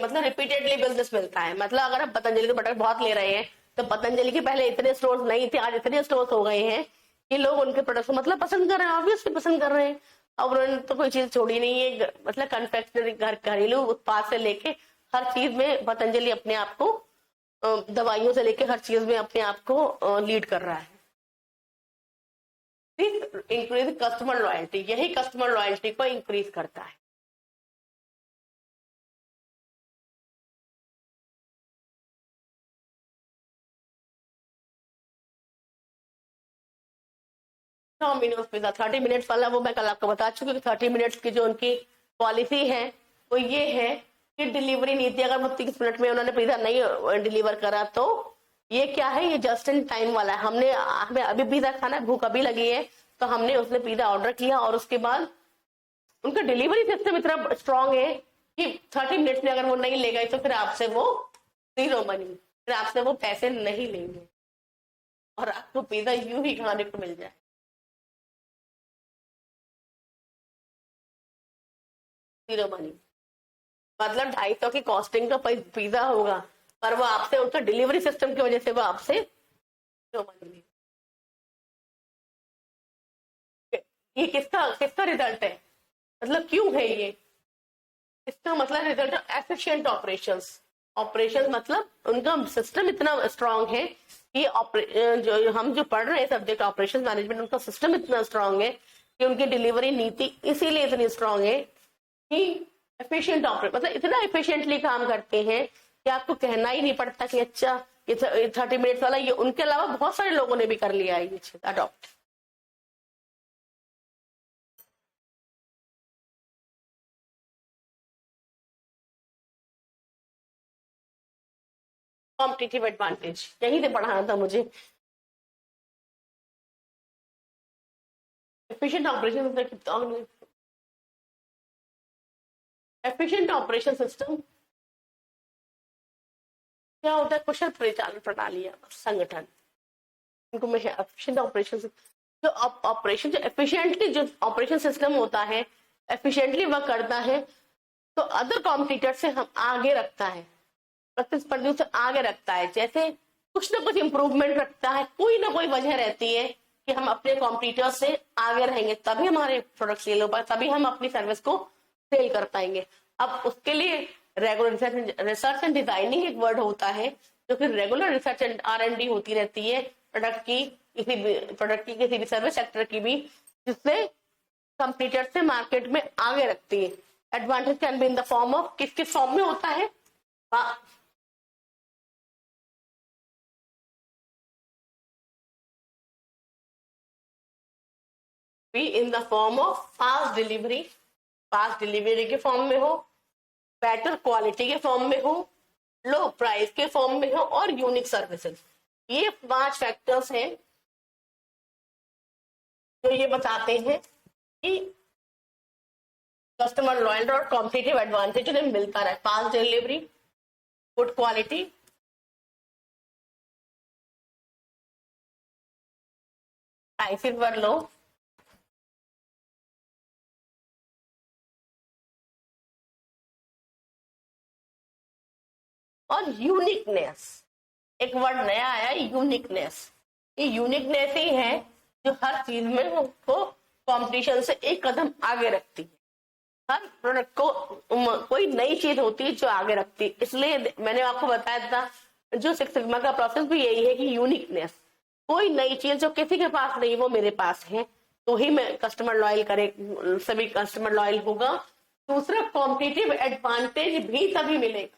A: बिजनेस मिलता है। मतलब अगर हम पतंजलि के प्रोडक्ट बहुत ले रहे हैं तो पतंजलि के पहले इतने स्टोर्स नहीं थे, आज इतने स्टोर्स हो गए हैं कि लोग उनके प्रोडक्ट को मतलब पसंद कर रहे हैं, ऑब्वियसली पसंद कर रहे हैं। और उन्होंने तो कोई चीज छोड़ी नहीं है, मतलब कन्फेक्शनरी घरेलू उत्पाद से लेके हर चीज में पतंजलि अपने आप को, दवाइयों से लेके हर चीज में अपने आप को लीड कर रहा है। इंक्रीज कस्टमर लॉयल्टी, यही कस्टमर लॉयल्टी को इंक्रीज करता है। डोमिनोज पिज्जा 30 मिनट्स वाला, वो मैं कल आपको बता चुकी हूँ। 30 मिनट्स की जो उनकी पॉलिसी है वो ये है कि डिलीवरी नीति, अगर वो 30 मिनट में उन्होंने पिज्जा नहीं डिलीवर करा तो ये क्या है, ये जस्ट इन टाइम वाला है। हमें अभी पिज्जा खाना, भूख अभी लगी है, तो हमने उसने पिज्जा ऑर्डर किया और उसके बाद उनका डिलीवरी सिस्टम इतना स्ट्रांग है कि 30 मिनट्स में अगर वो नहीं ले गए तो फिर आपसे वो जीरो मनी, फिर आपसे वो पैसे नहीं लेंगे और आपको पिज्जा यूं ही खाने को मिल जाए। जीरो मनी मतलब 250 की कॉस्टिंग का पिज्जा होगा, पर वो आपसे उनका डिलीवरी सिस्टम की वजह से वो आपसे जीरो मनी। ये किसका किसका रिजल्ट है, मतलब क्यों है ये, इसका मतलब result of efficient operations. Operation मतलब उनका सिस्टम इतना स्ट्रांग है कि जो हम जो पढ़ रहे हैं सब्जेक्ट ऑपरेशन मैनेजमेंट, उनका सिस्टम इतना स्ट्रांग है कि उनकी डिलीवरी नीति इसीलिए इतनी स्ट्रांग है कि एफिशिएंट ऑपरेट मतलब इतना एफिशिएंटली काम करते हैं कि आपको कहना ही नहीं पड़ता कि अच्छा ये 30 मिनट्स वाला, ये उनके अलावा बहुत सारे लोगों ने भी कर लिया है ये अडॉप्ट। कॉम्पिटिटिव एडवांटेज यहीं से पढ़ाना था मुझे। Efficient operation efficient operation system क्या होता है, कुशल परिचालन प्रणाली संगठन, इनको मैं एफिशिएंट ऑपरेशन जो ऑपरेशन जो एफिशिएंटली जो ऑपरेशन सिस्टम होता है एफिशिएंटली वर्क करता है तो अदर कॉम्पिटिटर से हम आगे रखता है, प्रतिस्पर्धियों से आगे रखता है। जैसे कुछ ना कुछ इंप्रूवमेंट रखता है, कोई ना कोई वजह रहती है कि हम अपने कॉम्पिटिटर से आगे रहेंगे, तभी हमारे प्रोडक्ट सेल हो पाए, तभी हम अपनी सर्विस को सेल कर पाएंगे। अब उसके लिए रेगुलर रिसर्च एंड डिजाइनिंग एक वर्ड होता है, जो कि रेगुलर रिसर्च एंड R&D होती रहती है प्रोडक्ट की किसी भी सर्विस सेक्टर की भी, जिससे कंपटीटर से मार्केट में आगे रखती है। Advantage can be in the form of, किस किस फॉर्म में होता है, be in the form of fast delivery के फॉर्म में हो, बेटर क्वालिटी के फॉर्म में हो, लो प्राइस के फॉर्म में हो और यूनिक सर्विसेज। ये 5 फैक्टर्स हैं जो ये बताते हैं कि कस्टमर लॉयल और कॉम्पिटिटिव एडवांटेज उन्हें मिलता रहे। Fast delivery, good quality, prices were low, और यूनिकनेस। एक वर्ड नया आया, यूनिकनेस। ये यूनिकनेस ही है जो हर चीज में उसको कंपटीशन से एक कदम आगे रखती है। हर प्रोडक्ट को कोई नई चीज होती है जो आगे रखती है। इसलिए मैंने आपको बताया था जो सिक्स सिग्मा का प्रोसेस भी यही है कि यूनिकनेस, कोई नई चीज जो किसी के पास नहीं वो मेरे पास है, तो ही मैं कस्टमर लॉयल करे, सभी कस्टमर लॉयल होगा। दूसरा कॉम्पिटिटिव एडवांटेज भी तभी मिलेगा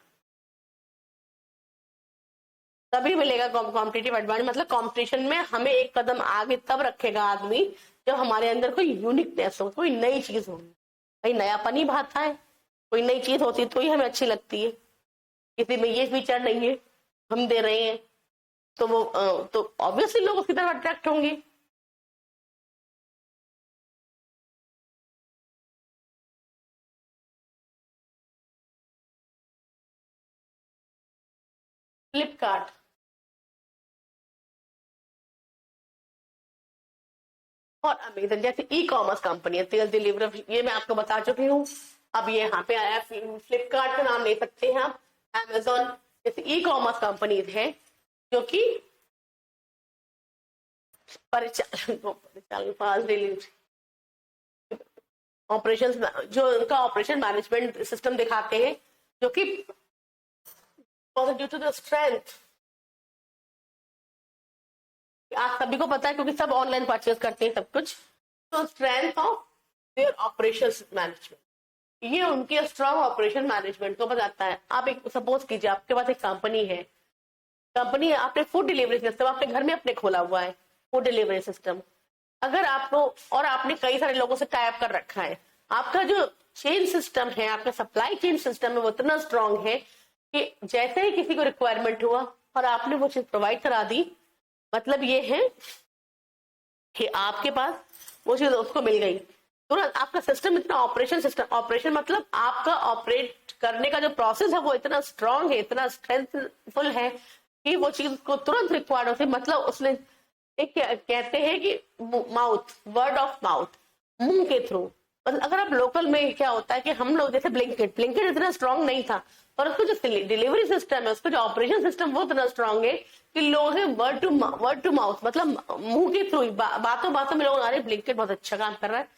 A: कॉम्पिटिटिव एडवांटेज, मतलब कंपटीशन में हमें एक कदम आगे तब रखेगा आदमी जब हमारे अंदर कोई यूनिकनेस हो, कोई नई चीज हो, भाई नयापन ही भाता है, कोई नई चीज होती है तो ही हमें अच्छी लगती है। किसी में ये फीचर नहीं है, हम दे रहे हैं तो वो तो ऑब्वियसली लोग उसकी तरफ अट्रैक्ट होंगे। फ्लिपकार्ट और अमेजन जैसे ई कॉमर्स कंपनी है, तेल डिलीवरी, ये मैं आपको बता चुकी हूँ। अब ये यहाँ पे आया, फ्लिपकार्ट का नाम ले सकते हैं आप, अमेजोन जैसे ई कॉमर्स कंपनीज है जो कि परिचालन फास्ट डिलीवरी ऑपरेशन, जो उनका ऑपरेशन मैनेजमेंट सिस्टम दिखाते हैं, जो कि ड्यू टू द स्ट्रेंथ, आप सभी को पता है क्योंकि सब ऑनलाइन परचेज करते हैं सब कुछ, तो strength of their operation management, ये उनके स्ट्रॉन्ग ऑपरेशन मैनेजमेंट को बताता है। आप एक सपोज कीजिए आपके पास एक कंपनी है, आपने फूड डिलीवरी सिस्टम आपने घर में अपने खोला हुआ है, फूड डिलीवरी सिस्टम। अगर आपको, और आपने कई सारे लोगों से टाइप कर रखा है, आपका जो चेन सिस्टम है, आपका सप्लाई चेन सिस्टम है, वो इतना स्ट्रांग है कि जैसे ही किसी को रिक्वायरमेंट हुआ और आपने वो चीज प्रोवाइड करा दी, मतलब ये है कि आपके पास वो चीज उसको मिल गई। तुरंत आपका सिस्टम इतना ऑपरेशन मतलब आपका ऑपरेट करने का जो प्रोसेस है वो इतना स्ट्रांग है, इतना स्ट्रेंथफुल है कि वो चीज को तुरंत रिक्वायर्ड होती है। मतलब उसने एक कहते हैं कि माउथ, वर्ड ऑफ माउथ, मुंह के थ्रू। मतलब अगर आप लोकल में क्या होता है कि हम लोग जैसे ब्लिंकिट इतना स्ट्रांग नहीं था, पर उसको जो डिलीवरी सिस्टम है, उसका जो ऑपरेशन सिस्टम वो इतना स्ट्रांग है कि लोग वर्ड टू माउथ, मतलब मुंह के थ्रू बातों बातों में लोग, अरे ब्लिंकिट बहुत अच्छा काम कर रहा है,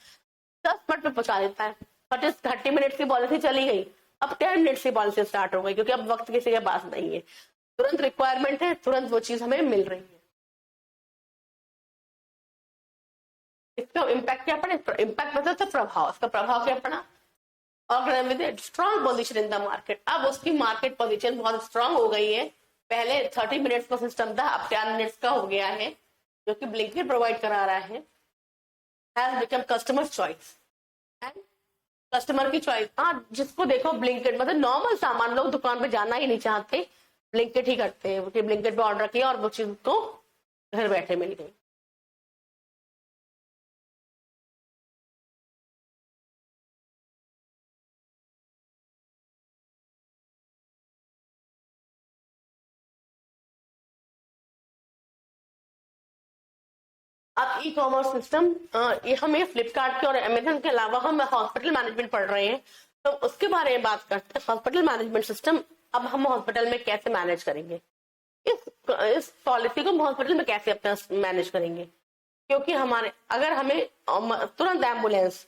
A: 10 मिनट में पहुंचा देता है। 30 मिनट्स की पॉलिसी चली गई, अब 10 मिनट्स की पॉलिसी स्टार्ट हो गई, क्योंकि अब वक्त किसी के पास नहीं है, तुरंत रिक्वायरमेंट है, तुरंत वो चीज हमें मिल रही है। इसका इम्पैक्ट क्या पड़ा? इम्पैक्ट मतलब तो प्रभाव, इसका प्रभाव क्या पड़ा? Organisation with strong position in the market. अब उसकी मार्केट पोजीशन बहुत स्ट्रांग हो गई है। पहले 30 मिनट्स का सिस्टम था, अब 10 मिनट्स का हो गया है, जो कि ब्लिंकिट प्रोवाइड करा रहा है। Has become customer choice and customer की चॉइस। हाँ, जिसको देखो ब्लिंकिट, मतलब नॉर्मल सामान लोग दुकान पे जाना ही नहीं चाहते, ब्लिंकिट ही करते हैं कि ब्लिंकिट पे ऑर्डर किया और वो चीज को घर बैठे मिल गई। अब ई कॉमर्स सिस्टम, ये हम ये फ्लिपकार्ट के और अमेजन के अलावा हम हॉस्पिटल मैनेजमेंट पढ़ रहे हैं, तो उसके बारे में बात करते हैं। हॉस्पिटल मैनेजमेंट सिस्टम, अब हम हॉस्पिटल में कैसे मैनेज करेंगे, इस पॉलिसी को हम हॉस्पिटल में कैसे अपना मैनेज करेंगे? क्योंकि हमारे अगर हमें तुरंत एम्बुलेंस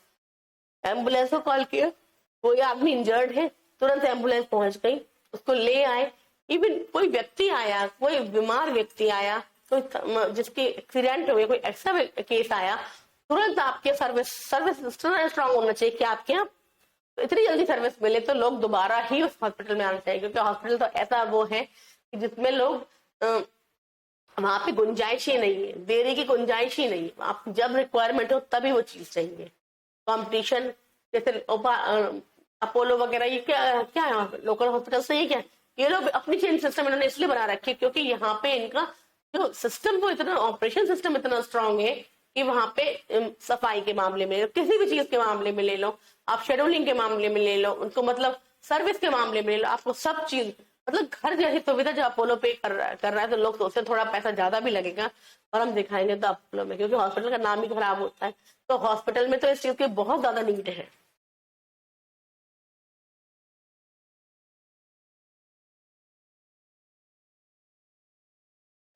A: एम्बुलेंस को कॉल किया, कोई आदमी इंजर्ड है, तुरंत एम्बुलेंस पहुंच गई, उसको ले आए। इवन कोई व्यक्ति आया, कोई बीमार व्यक्ति आया, कोई जिसकी एक्सीडेंट हुए, कोई ऐसा केस आया, तुरंत आपके सर्विस स्ट्रांग होना चाहिए कि आपके यहाँ इतनी जल्दी सर्विस मिले तो लोग दोबारा ही उस हॉस्पिटल में आना चाहिए। क्योंकि हॉस्पिटल तो ऐसा वो है कि जिसमें लोग वहां पे गुंजाइश ही नहीं है, देरी की गुंजाइश ही नहीं है, आप जब रिक्वायरमेंट हो तभी वो चीज चाहिए। कंपटीशन जैसे अपोलो वगैरह, ये क्या क्या है लोकल हॉस्पिटल से, ये क्या, ये लोग अपनी चेंज सिस्टम इन्होंने इसलिए बना रखे है क्योंकि यहाँ पे इनका जो सिस्टम, वो इतना ऑपरेशन सिस्टम इतना स्ट्रांग है कि वहां पे सफाई के मामले में, किसी भी चीज के मामले में ले लो, आप शेड्यूलिंग के मामले में ले लो, उनको मतलब सर्विस के मामले में ले लो, आपको सब चीज मतलब घर जैसी सुविधा जो अपोलो पे कर रहा है, तो लोग सोचते हैं थोड़ा पैसा ज्यादा भी लगेगा, और हम दिखाएंगे तो अपोलो में, क्योंकि हॉस्पिटल का नाम ही खराब होता है। तो हॉस्पिटल में तो इस चीज की बहुत ज्यादा नीड है।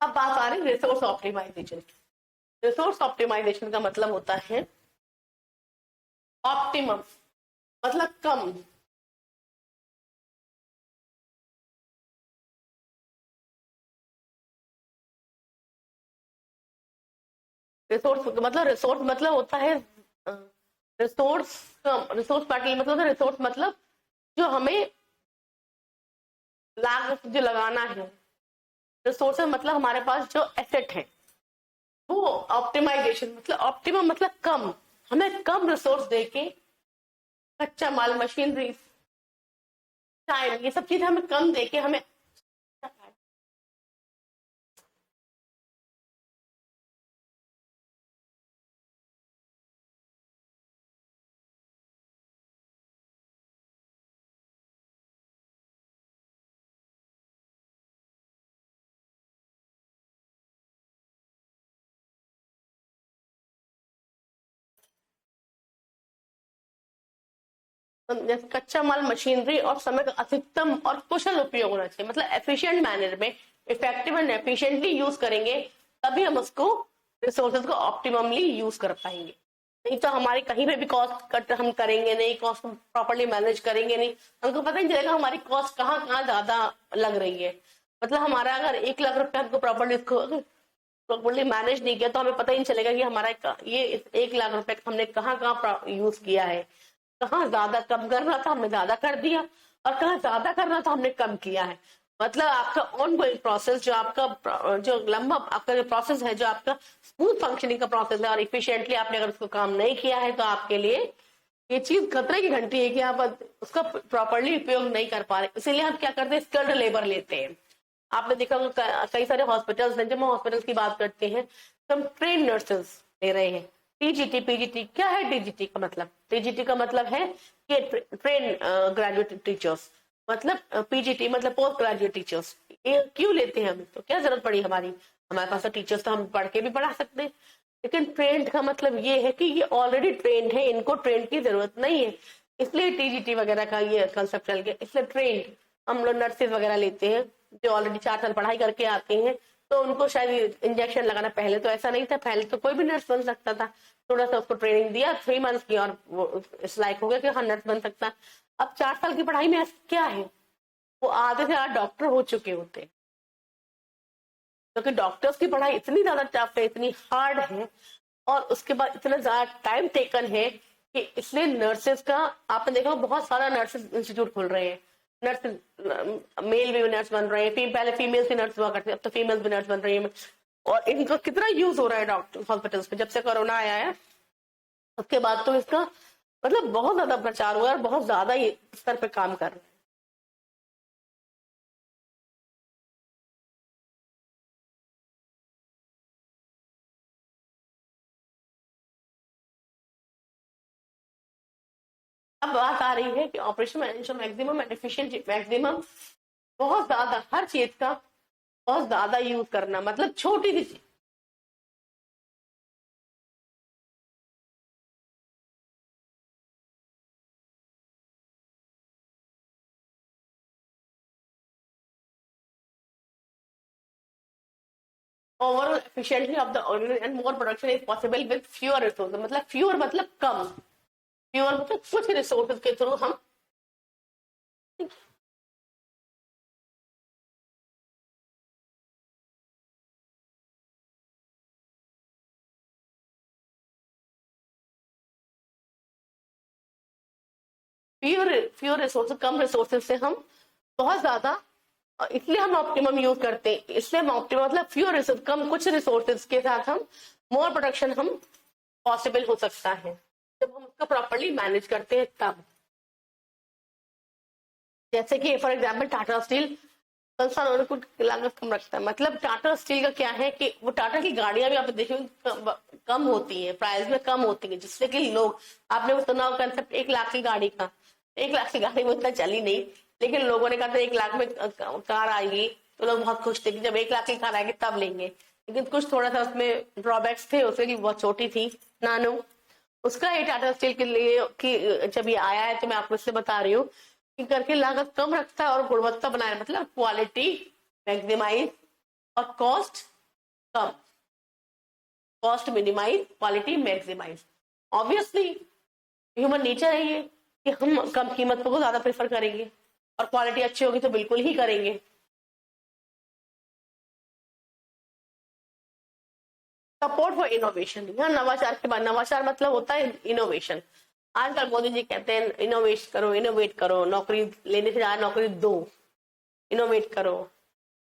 A: अब बात आ रही है रिसोर्स ऑप्टिमाइजेशन। रिसोर्स ऑप्टिमाइजेशन का मतलब होता है ऑप्टिमम, मतलब कम, रिसोर्स मतलब होता है रिसोर्स कम, रिसोर्स पार्टली मतलब रिसोर्स मतलब जो हमें लागत जो लगाना है, रिसोर्स मतलब हमारे पास जो एसेट है वो। ऑप्टिमाइजेशन मतलब ऑप्टिमम मतलब कम, हमें कम रिसोर्स देके कच्चा माल, मशीनरी, टाइम, ये सब चीज हमें कम देके हमें जैसे कच्चा माल, मशीनरी और समय का अधिकतम और कुशल उपयोग होना चाहिए, मतलब एफिशिएंट मैनर में, इफेक्टिव एंड एफिशिएंटली यूज करेंगे तभी हम उसको रिसोर्सेज को ऑप्टिममली यूज कर पाएंगे। नहीं तो हमारी कहीं पे भी कॉस्ट कट हम करेंगे नहीं, कॉस्ट प्रॉपरली मैनेज करेंगे नहीं, हमको पता नहीं चलेगा हमारी कॉस्ट कहाँ कहाँ ज्यादा लग रही है। मतलब हमारा अगर 1 लाख रुपए हमको प्रॉपरली मैनेज नहीं किया तो हमें पता ही नहीं चलेगा कि हमारा ये 1 लाख रुपए हमने कहाँ कहाँ यूज किया है, कहाँ ज्यादा कम करना था हमने ज्यादा कर दिया, और कहाँ ज्यादा करना था हमने कम किया है। मतलब आपका ऑन गोइंग प्रोसेस, जो आपका जो लंबा आपका जो प्रोसेस है, जो आपका स्मूथ फंक्शनिंग का प्रोसेस है, और इफिशिएंटली आपने अगर उसको काम नहीं किया है तो आपके लिए ये चीज खतरे की घंटी है कि आप उसका प्रॉपरली उपयोग नहीं कर पा रहे। इसीलिए हम क्या करते हैं, स्किल्ड लेबर लेते हैं। आपने देखा होगा कई सारे हॉस्पिटल्स हैं, जब हम हॉस्पिटल्स की बात करते हैं तो हम ट्रेन नर्सेस ले रहे हैं, टीजीटी पीजीटी क्या है? टीजीटी का मतलब, टीजीटी का मतलब है कि ट्रेन ग्रेजुएट टीचर्स, मतलब पीजीटी मतलब पोस्ट ग्रेजुएट टीचर्स। ये क्यों लेते हैं? हमें तो क्या जरूरत पड़ी हमारी, हमारे पास तो टीचर्स तो हम पढ़ के भी पढ़ा सकते हैं। लेकिन ट्रेंड का मतलब ये है कि ये ऑलरेडी ट्रेंड है, इनको ट्रेंड की जरूरत नहीं है, इसलिए टीजीटी वगैरह का ये कंसेप्ट चल गया। इसलिए ट्रेंड हम लोग नर्सेज वगैरह लेते हैं जो ऑलरेडी 4 साल पढ़ाई करके आती हैं, तो उनको शायद इंजेक्शन लगाना, पहले तो ऐसा नहीं था, पहले तो कोई भी नर्स बन सकता था, थोड़ा सा उसको ट्रेनिंग दिया 3 मंथ्स की और वो इस लायक हो गया कि हाँ नर्स बन सकता। अब 4 साल की पढ़ाई में ऐसा क्या है, वो आधे से ज्यादा डॉक्टर हो चुके होते हैं, क्योंकि डॉक्टर्स की पढ़ाई इतनी ज्यादा टफ है, इतनी हार्ड है, और उसके बाद इतना ज्यादा टाइम टेकन है कि इसलिए नर्सेज का आपने देखा बहुत सारा नर्सेज इंस्टीट्यूट खुल रहे हैं, नर्स मेल भी नर्स बन रहे हैं, पहले फीमेल भी नर्स हुआ करती, अब तो फीमेल भी नर्स बन रही है, और इनका कितना यूज हो रहा है डॉक्टर हॉस्पिटल्स में जब से कोरोना आया है। उसके बाद तो इसका मतलब बहुत ज्यादा प्रचार हुआ है और बहुत ज्यादा स्तर पे काम कर रहे हैं। अब बात आ रही है कि operation management maximum and efficient, maximum बहुत ज्यादा हर चीज का बहुत ज्यादा यूज करना, मतलब छोटी सी चीज। Overall efficiently of the organisation and more production is possible with fewer resources, मतलब फ्यूअर मतलब कम, फ्यूअर मतलब कुछ रिसोर्सेज के थ्रू हम फ्यूअर रिसोर्सेज, कम रिसोर्सेज से हम बहुत ज्यादा, इसलिए हम ऑप्टिमम यूज करते हैं, इसलिए हम ऑप्टिमम मतलब फ्यूअर रिसोर्स, कम कुछ रिसोर्सेज के साथ हम मोर प्रोडक्शन हम पॉसिबल हो सकता है जब हम उसका प्रॉपरली मैनेज करते हैं तब। जैसे कि फॉर एग्जाम्पल टाटा स्टील संस्थान उनको लागत कम रखता है, मतलब टाटा स्टील का क्या है कि वो टाटा की गाड़ियां भी आप देखेंगे कम होती है, प्राइस में कम होती है, जिससे कि लोग, आपने वो सुना कंसेप्ट 1 लाख की गाड़ी का, 1 लाख की गाड़ी में उतना चली नहीं, लेकिन लोगों ने कहा था 1 लाख में कार आएगी, तो लोग बहुत खुश थे कि जब 1 लाख की कार आएगी तब लेंगे। लेकिन कुछ थोड़ा सा उसमें ड्रॉबैक्स थे, उसके लिए बहुत छोटी थी नानो, उसका ये टाटा स्टील के लिए कि जब ये आया है तो मैं आपको इससे बता रही हूँ कि करके लागत कम रखता है और गुणवत्ता बनाए, मतलब क्वालिटी मैक्सिमाइज और कॉस्ट कम, cost minimise quality maximise. Obviously human nature है ये कि हम कम कीमत को ज्यादा प्रेफर करेंगे और क्वालिटी अच्छी होगी तो बिल्कुल ही करेंगे। सपोर्ट फॉर इनोवेशन, यहाँ नवाचार के बाद, नवाचार मतलब होता है इनोवेशन। आजकल मोदी जी कहते हैं इनोवेट करो, नौकरी लेने से ज्यादा नौकरी दो, इनोवेट करो,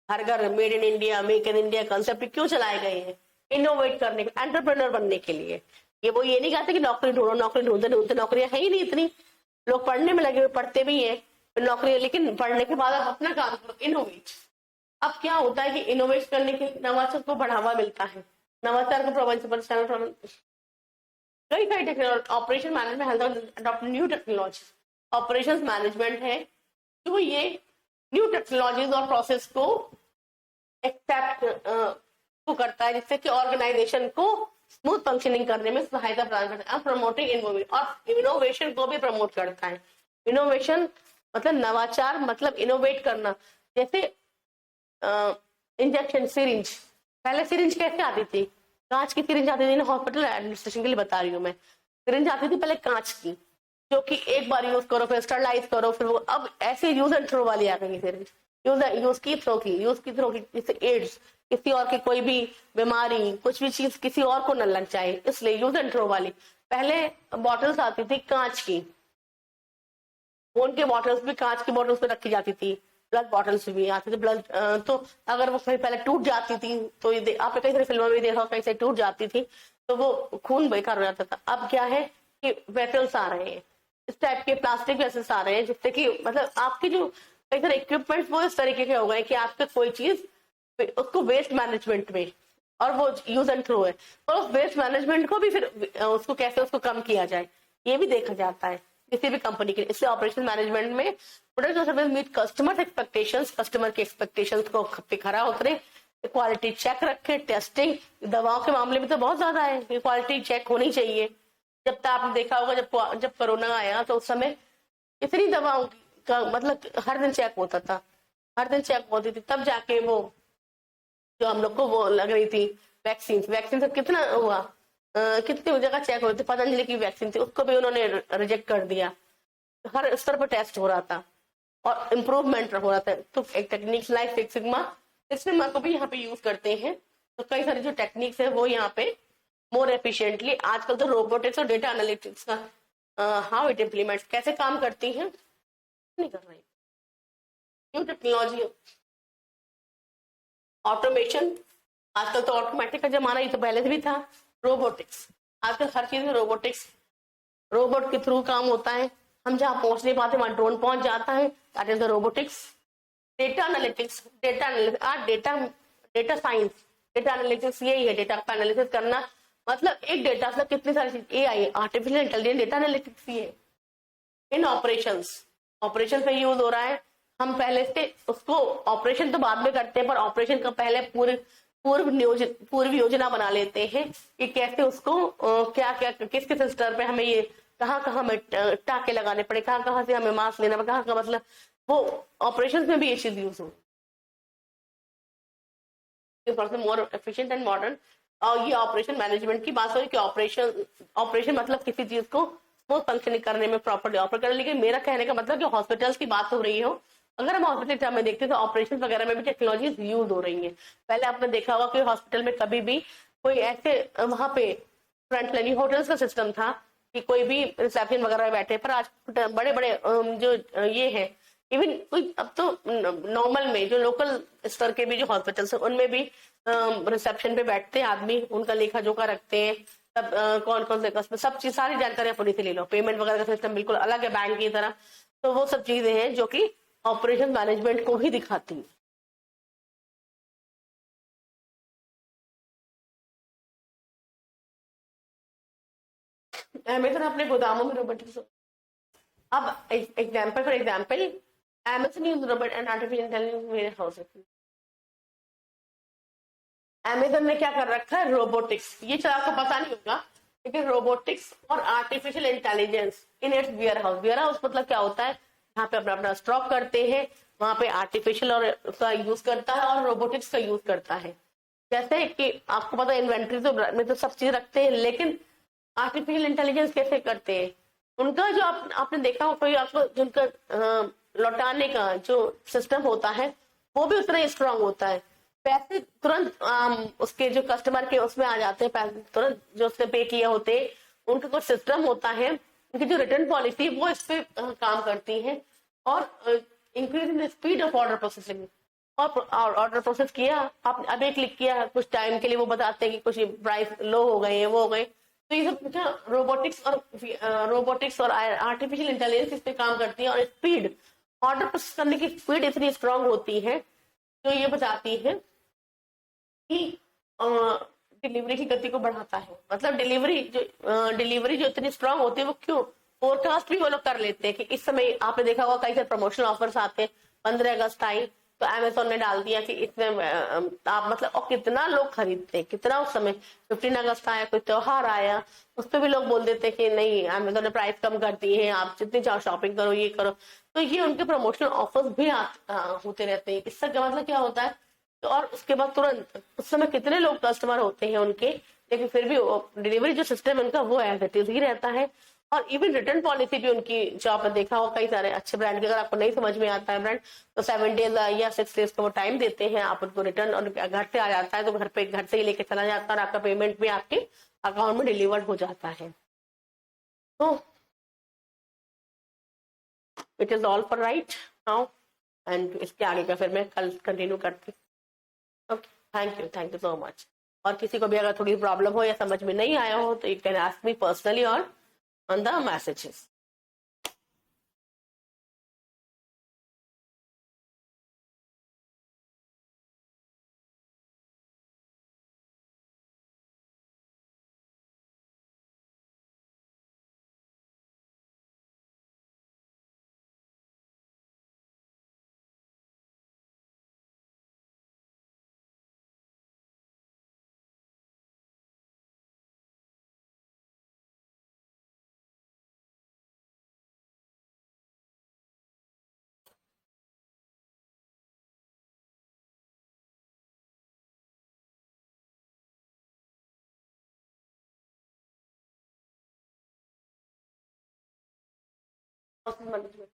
A: हर घर made in India, make in India concept क्यों चलाए गए हैं? इनोवेट करने के, एंटरप्रेन्योर बनने के लिए। ये नहीं कहते कि नौकरी ढूंढो, नौकरी ढूंढते ढूंढते नौकरियां है ही नहीं इतनी, लोग पढ़ने में लगे हुए, पढ़ते भी है नौकरी, लेकिन पढ़ने के बाद आप अपना काम करो, इनोवेट। अब क्या होता है कि इनोवेट करने के नवाचार को बढ़ावा मिलता है, नवाचार को प्रबंधन, कई कई technology, operation management adopt new technology, operation management है जो ये न्यू टेक्नोलॉजीज और प्रोसेस को एक्सेप्ट को करता है, जिससे कि ऑर्गेनाइजेशन को स्मूथ फंक्शनिंग करने में सहायता प्रदान करता है, प्रमोटिंग इनोवेशन, और इनोवेशन को भी प्रमोट करता है। इनोवेशन मतलब नवाचार, मतलब इनोवेट करना। जैसे इंजेक्शन सिरिंज, पहले सिरिंज कैसे आती थी? कांच की सिरिंज आती थी, हॉस्पिटल एडमिनिस्ट्रेशन के लिए बता रही हूँ मैं, सिरिंज आती थी पहले कांच की, जो कि एक बार यूज करो फिर स्टरलाइज करो, फिर वो अब ऐसे यूज एंड थ्रो वाली आ गई सिरिंज, यूज की थ्रो की, जैसे एड्स, किसी और की कोई भी बीमारी, कुछ भी चीज किसी और को न लग जाए, इसलिए यूज एंड थ्रो वाली। पहले बॉटल्स आती थी कांच की, फोन के बॉटल्स भी कांच की बॉटल्स में रखी जाती थी, ब्लड बॉटल्स भी आती थी, ब्लड तो अगर वो पहले टूट जाती थी तो ये आपने कई सारी फिल्मों में देखा, कहीं से टूट जाती थी तो वो खून बेकार हो जाता था। अब क्या है कि वेसल्स आ रहे हैं, इस टाइप के प्लास्टिक वेसल्स आ रहे हैं, जिससे कि मतलब आपके जो कई सारे इक्विपमेंट वो इस तरीके के हो गए कि आपके कोई चीज उसको वेस्ट मैनेजमेंट में और वो यूज एंड थ्रो है। और उस वेस्ट मैनेजमेंट को भी फिर उसको कैसे उसको कम किया जाए ये भी देखा जाता है किसी भी कंपनी के। इससे ऑपरेशन मैनेजमेंट में प्रोडक्ट और service meet customer expectations, customer के एक्सपेक्टेशंस को पे खरा उतरे, क्वालिटी चेक रखे, टेस्टिंग। दवाओं के मामले में तो बहुत ज्यादा है, क्वालिटी चेक होनी चाहिए। जब तक आपने देखा होगा जब कोरोना आया तो उस समय इतनी दवाओं का मतलब हर दिन चेक होता था, हर दिन चेक होती थी, तब जाके वो जो हम लोग को वो लग रही थी वैक्सीन, वैक्सीन सब कितना हुआ, कितनी जगह चेक हो रही थी। पतंजलि की वैक्सीन थी, उसको भी उन्होंने रिजेक्ट कर दिया। हर स्तर पर टेस्ट हो रहा था और इम्प्रूवमेंट हो रहा था। तो एक techniques like six sigma, six sigma को भी यहाँ पे यूज करते हैं। तो कई सारी जो टेक्निक्स है वो यहाँ पे मोर एफिशिएंटली, आजकल तो रोबोटिक्स और डेटा एनालिटिक्स का हाउ इट इम्प्लीमेंट्स कैसे काम करती है नहीं कर रही। न्यू टेक्नोलॉजी, ऑटोमेशन, आजकल तो ऑटोमेटिक का जमाना, ये तो पहले से भी था। रोबोटिक्स, आजकल हर चीज में रोबोटिक्स, रोबोट के थ्रू काम होता है। हम जहाँ पहुंच नहीं पाते वहां ड्रोन पहुंच जाता है, that is the robotics. Data analytics, data data science, data analytics यही है, डेटा का एनालिसिस करना। मतलब एक डेटा से कितनी सारी चीज, AI artificial intelligence, data analytics ये है। इन ऑपरेशंस, ऑपरेशन पे यूज हो रहा है। हम पहले से उसको, ऑपरेशन तो बाद में करते हैं पर ऑपरेशन का पहले पूर्व योजना बना लेते हैं कि कैसे उसको क्या क्या किस किस स्तर पे हमें ये कहाँ कहाँ हमें टाके लगाने पड़े, कहाँ कहाँ से हमें मास्क लेना पड़े, कहाँ का मतलब वो ऑपरेशन में भी ये चीज यूज हो मोर एफिशिएंट एंड मॉडर्न। और ये ऑपरेशन मैनेजमेंट की बात हो कि ऑपरेशन, ऑपरेशन मतलब किसी चीज को स्मूथ फंक्शनिंग करने में प्रॉपर्ली ऑपरेट करने। लेकिन मेरा कहने का मतलब कि हॉस्पिटल्स की बात हो रही हो, अगर हम हॉस्पिटल में देखते हैं तो ऑपरेशन वगैरह में भी टेक्नोलॉजी यूज हो रही है। पहले आपने देखा होगा कि हॉस्पिटल में कभी भी कोई ऐसे वहां पे फ्रंट लाइन होटल्स का सिस्टम था कि कोई भी रिसेप्शन वगैरह में बैठे, पर आज बड़े बड़े जो ये है, इवन कोई अब तो नॉर्मल में जो लोकल स्तर के भी जो हॉस्पिटल्स है उनमें भी रिसेप्शन पे बैठते हैं आदमी, उनका लेखा जोखा रखते हैं। तब कौन कौन से कस्टमर, सब चीज सारी जानकारी पुलिस से ले लो। पेमेंट वगैरह का सिस्टम बिल्कुल अलग है बैंक की तरह। तो वो सब चीजें हैं जो कि ऑपरेशन मैनेजमेंट को ही दिखाती है। अमेजन अपने गोदामों में रोबोटिक्स, अब example for example, Amazon use robot and artificial intelligence warehouse। Amazon ने क्या कर रखा है, रोबोटिक्स। ये चला आपको पता नहीं होगा, लेकिन रोबोटिक्स और artificial intelligence in its warehouse. Warehouse मतलब क्या होता है, यहाँ पे अपना अपना स्टॉक करते हैं, वहां पे आर्टिफिशियल और का यूज करता है और रोबोटिक्स का यूज करता है। जैसे कि आपको पता है इन्वेंट्री तो में तो सब चीज रखते हैं, लेकिन आर्टिफिशियल इंटेलिजेंस कैसे करते हैं, उनका जो आपने देखा हो कोई आपको जिनका लौटाने का जो सिस्टम होता है वो भी उतना ही स्ट्रांग होता है। पैसे तुरंत उसके जो कस्टमर के उसमें आ जाते हैं, पैसे तुरंत जो उसने पे किए होते हैं, उनका कुछ सिस्टम होता है। उनकी जो रिटर्न पॉलिसी वो इस पे काम करती है। और increase in the speed of order processing, और ऑर्डर प्रोसेस किया आपने, अभी क्लिक किया, कुछ टाइम के लिए वो बताते हैं कि कुछ प्राइस लो हो गए हैं, वो हो गए। तो ये सब रोबोटिक्स और आर्टिफिशियल इंटेलिजेंस इस पे काम करती है। और स्पीड, ऑर्डर प्रोसेस करने की स्पीड इतनी स्ट्रांग होती है जो ये बताती है कि डिलीवरी की गति को बढ़ाता है। मतलब डिलीवरी जो इतनी स्ट्रांग होती है वो क्यों, फोरकास्ट भी वो लोग कर लेते हैं कि इस समय आपने देखा होगा कई सारे प्रमोशनल ऑफर्स आते हैं। 15 अगस्त आई तो अमेजोन ने डाल दिया कि इसमें आप मतलब, और कितना लोग खरीदते हैं, कितना उस समय 15 अगस्त आया, कोई त्योहार आया, उस पर भी लोग बोल देते कि नहीं अमेजोन ने प्राइस कम कर दी है, आप जितनी चाहो शॉपिंग करो, ये करो। तो ये उनके प्रमोशनल ऑफर्स भी होते रहते हैं। इससे क्या मतलब क्या होता है, तो और उसके बाद तुरंत उस समय कितने लोग कस्टमर होते हैं उनके, लेकिन फिर भी डिलीवरी जो सिस्टम है उनका वो एज इट इज ही रहता है। और इवन रिटर्न पॉलिसी भी उनकी, जो आपने देखा हो कई सारे अच्छे ब्रांड के, अगर आपको नहीं समझ में आता है ब्रांड, तो 7 डेज या 6 डेज का वो टाइम देते हैं, आप उनको रिटर्न, और घर से आ जाता है तो घर से ही लेके चला जाता है और आपका पेमेंट भी आपके अकाउंट में डिलीवर्ड हो जाता है। तो it is all for right now, and इसके आगे का फिर मैं कल कंटिन्यू करती हूँ। Okay, thank you so much. और किसी को भी अगर थोड़ी प्रॉब्लम हो या समझ में नहीं आया हो तो you can ask me personally और ऑन द मैसेजेस। मैनेजमेंट।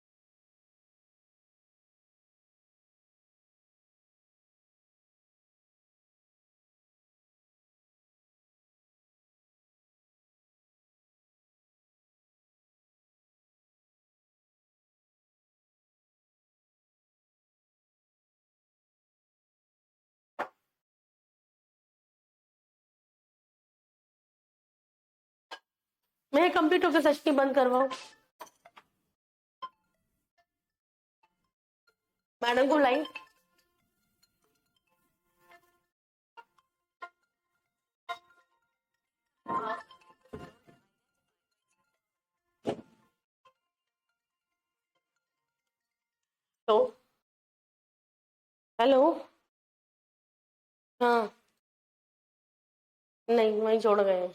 A: मैं कंप्यूटर के सेशन बंद करवाऊं? मैडम को लाइन। तो हेलो। हाँ, नहीं वहीं छोड़ गए हैं।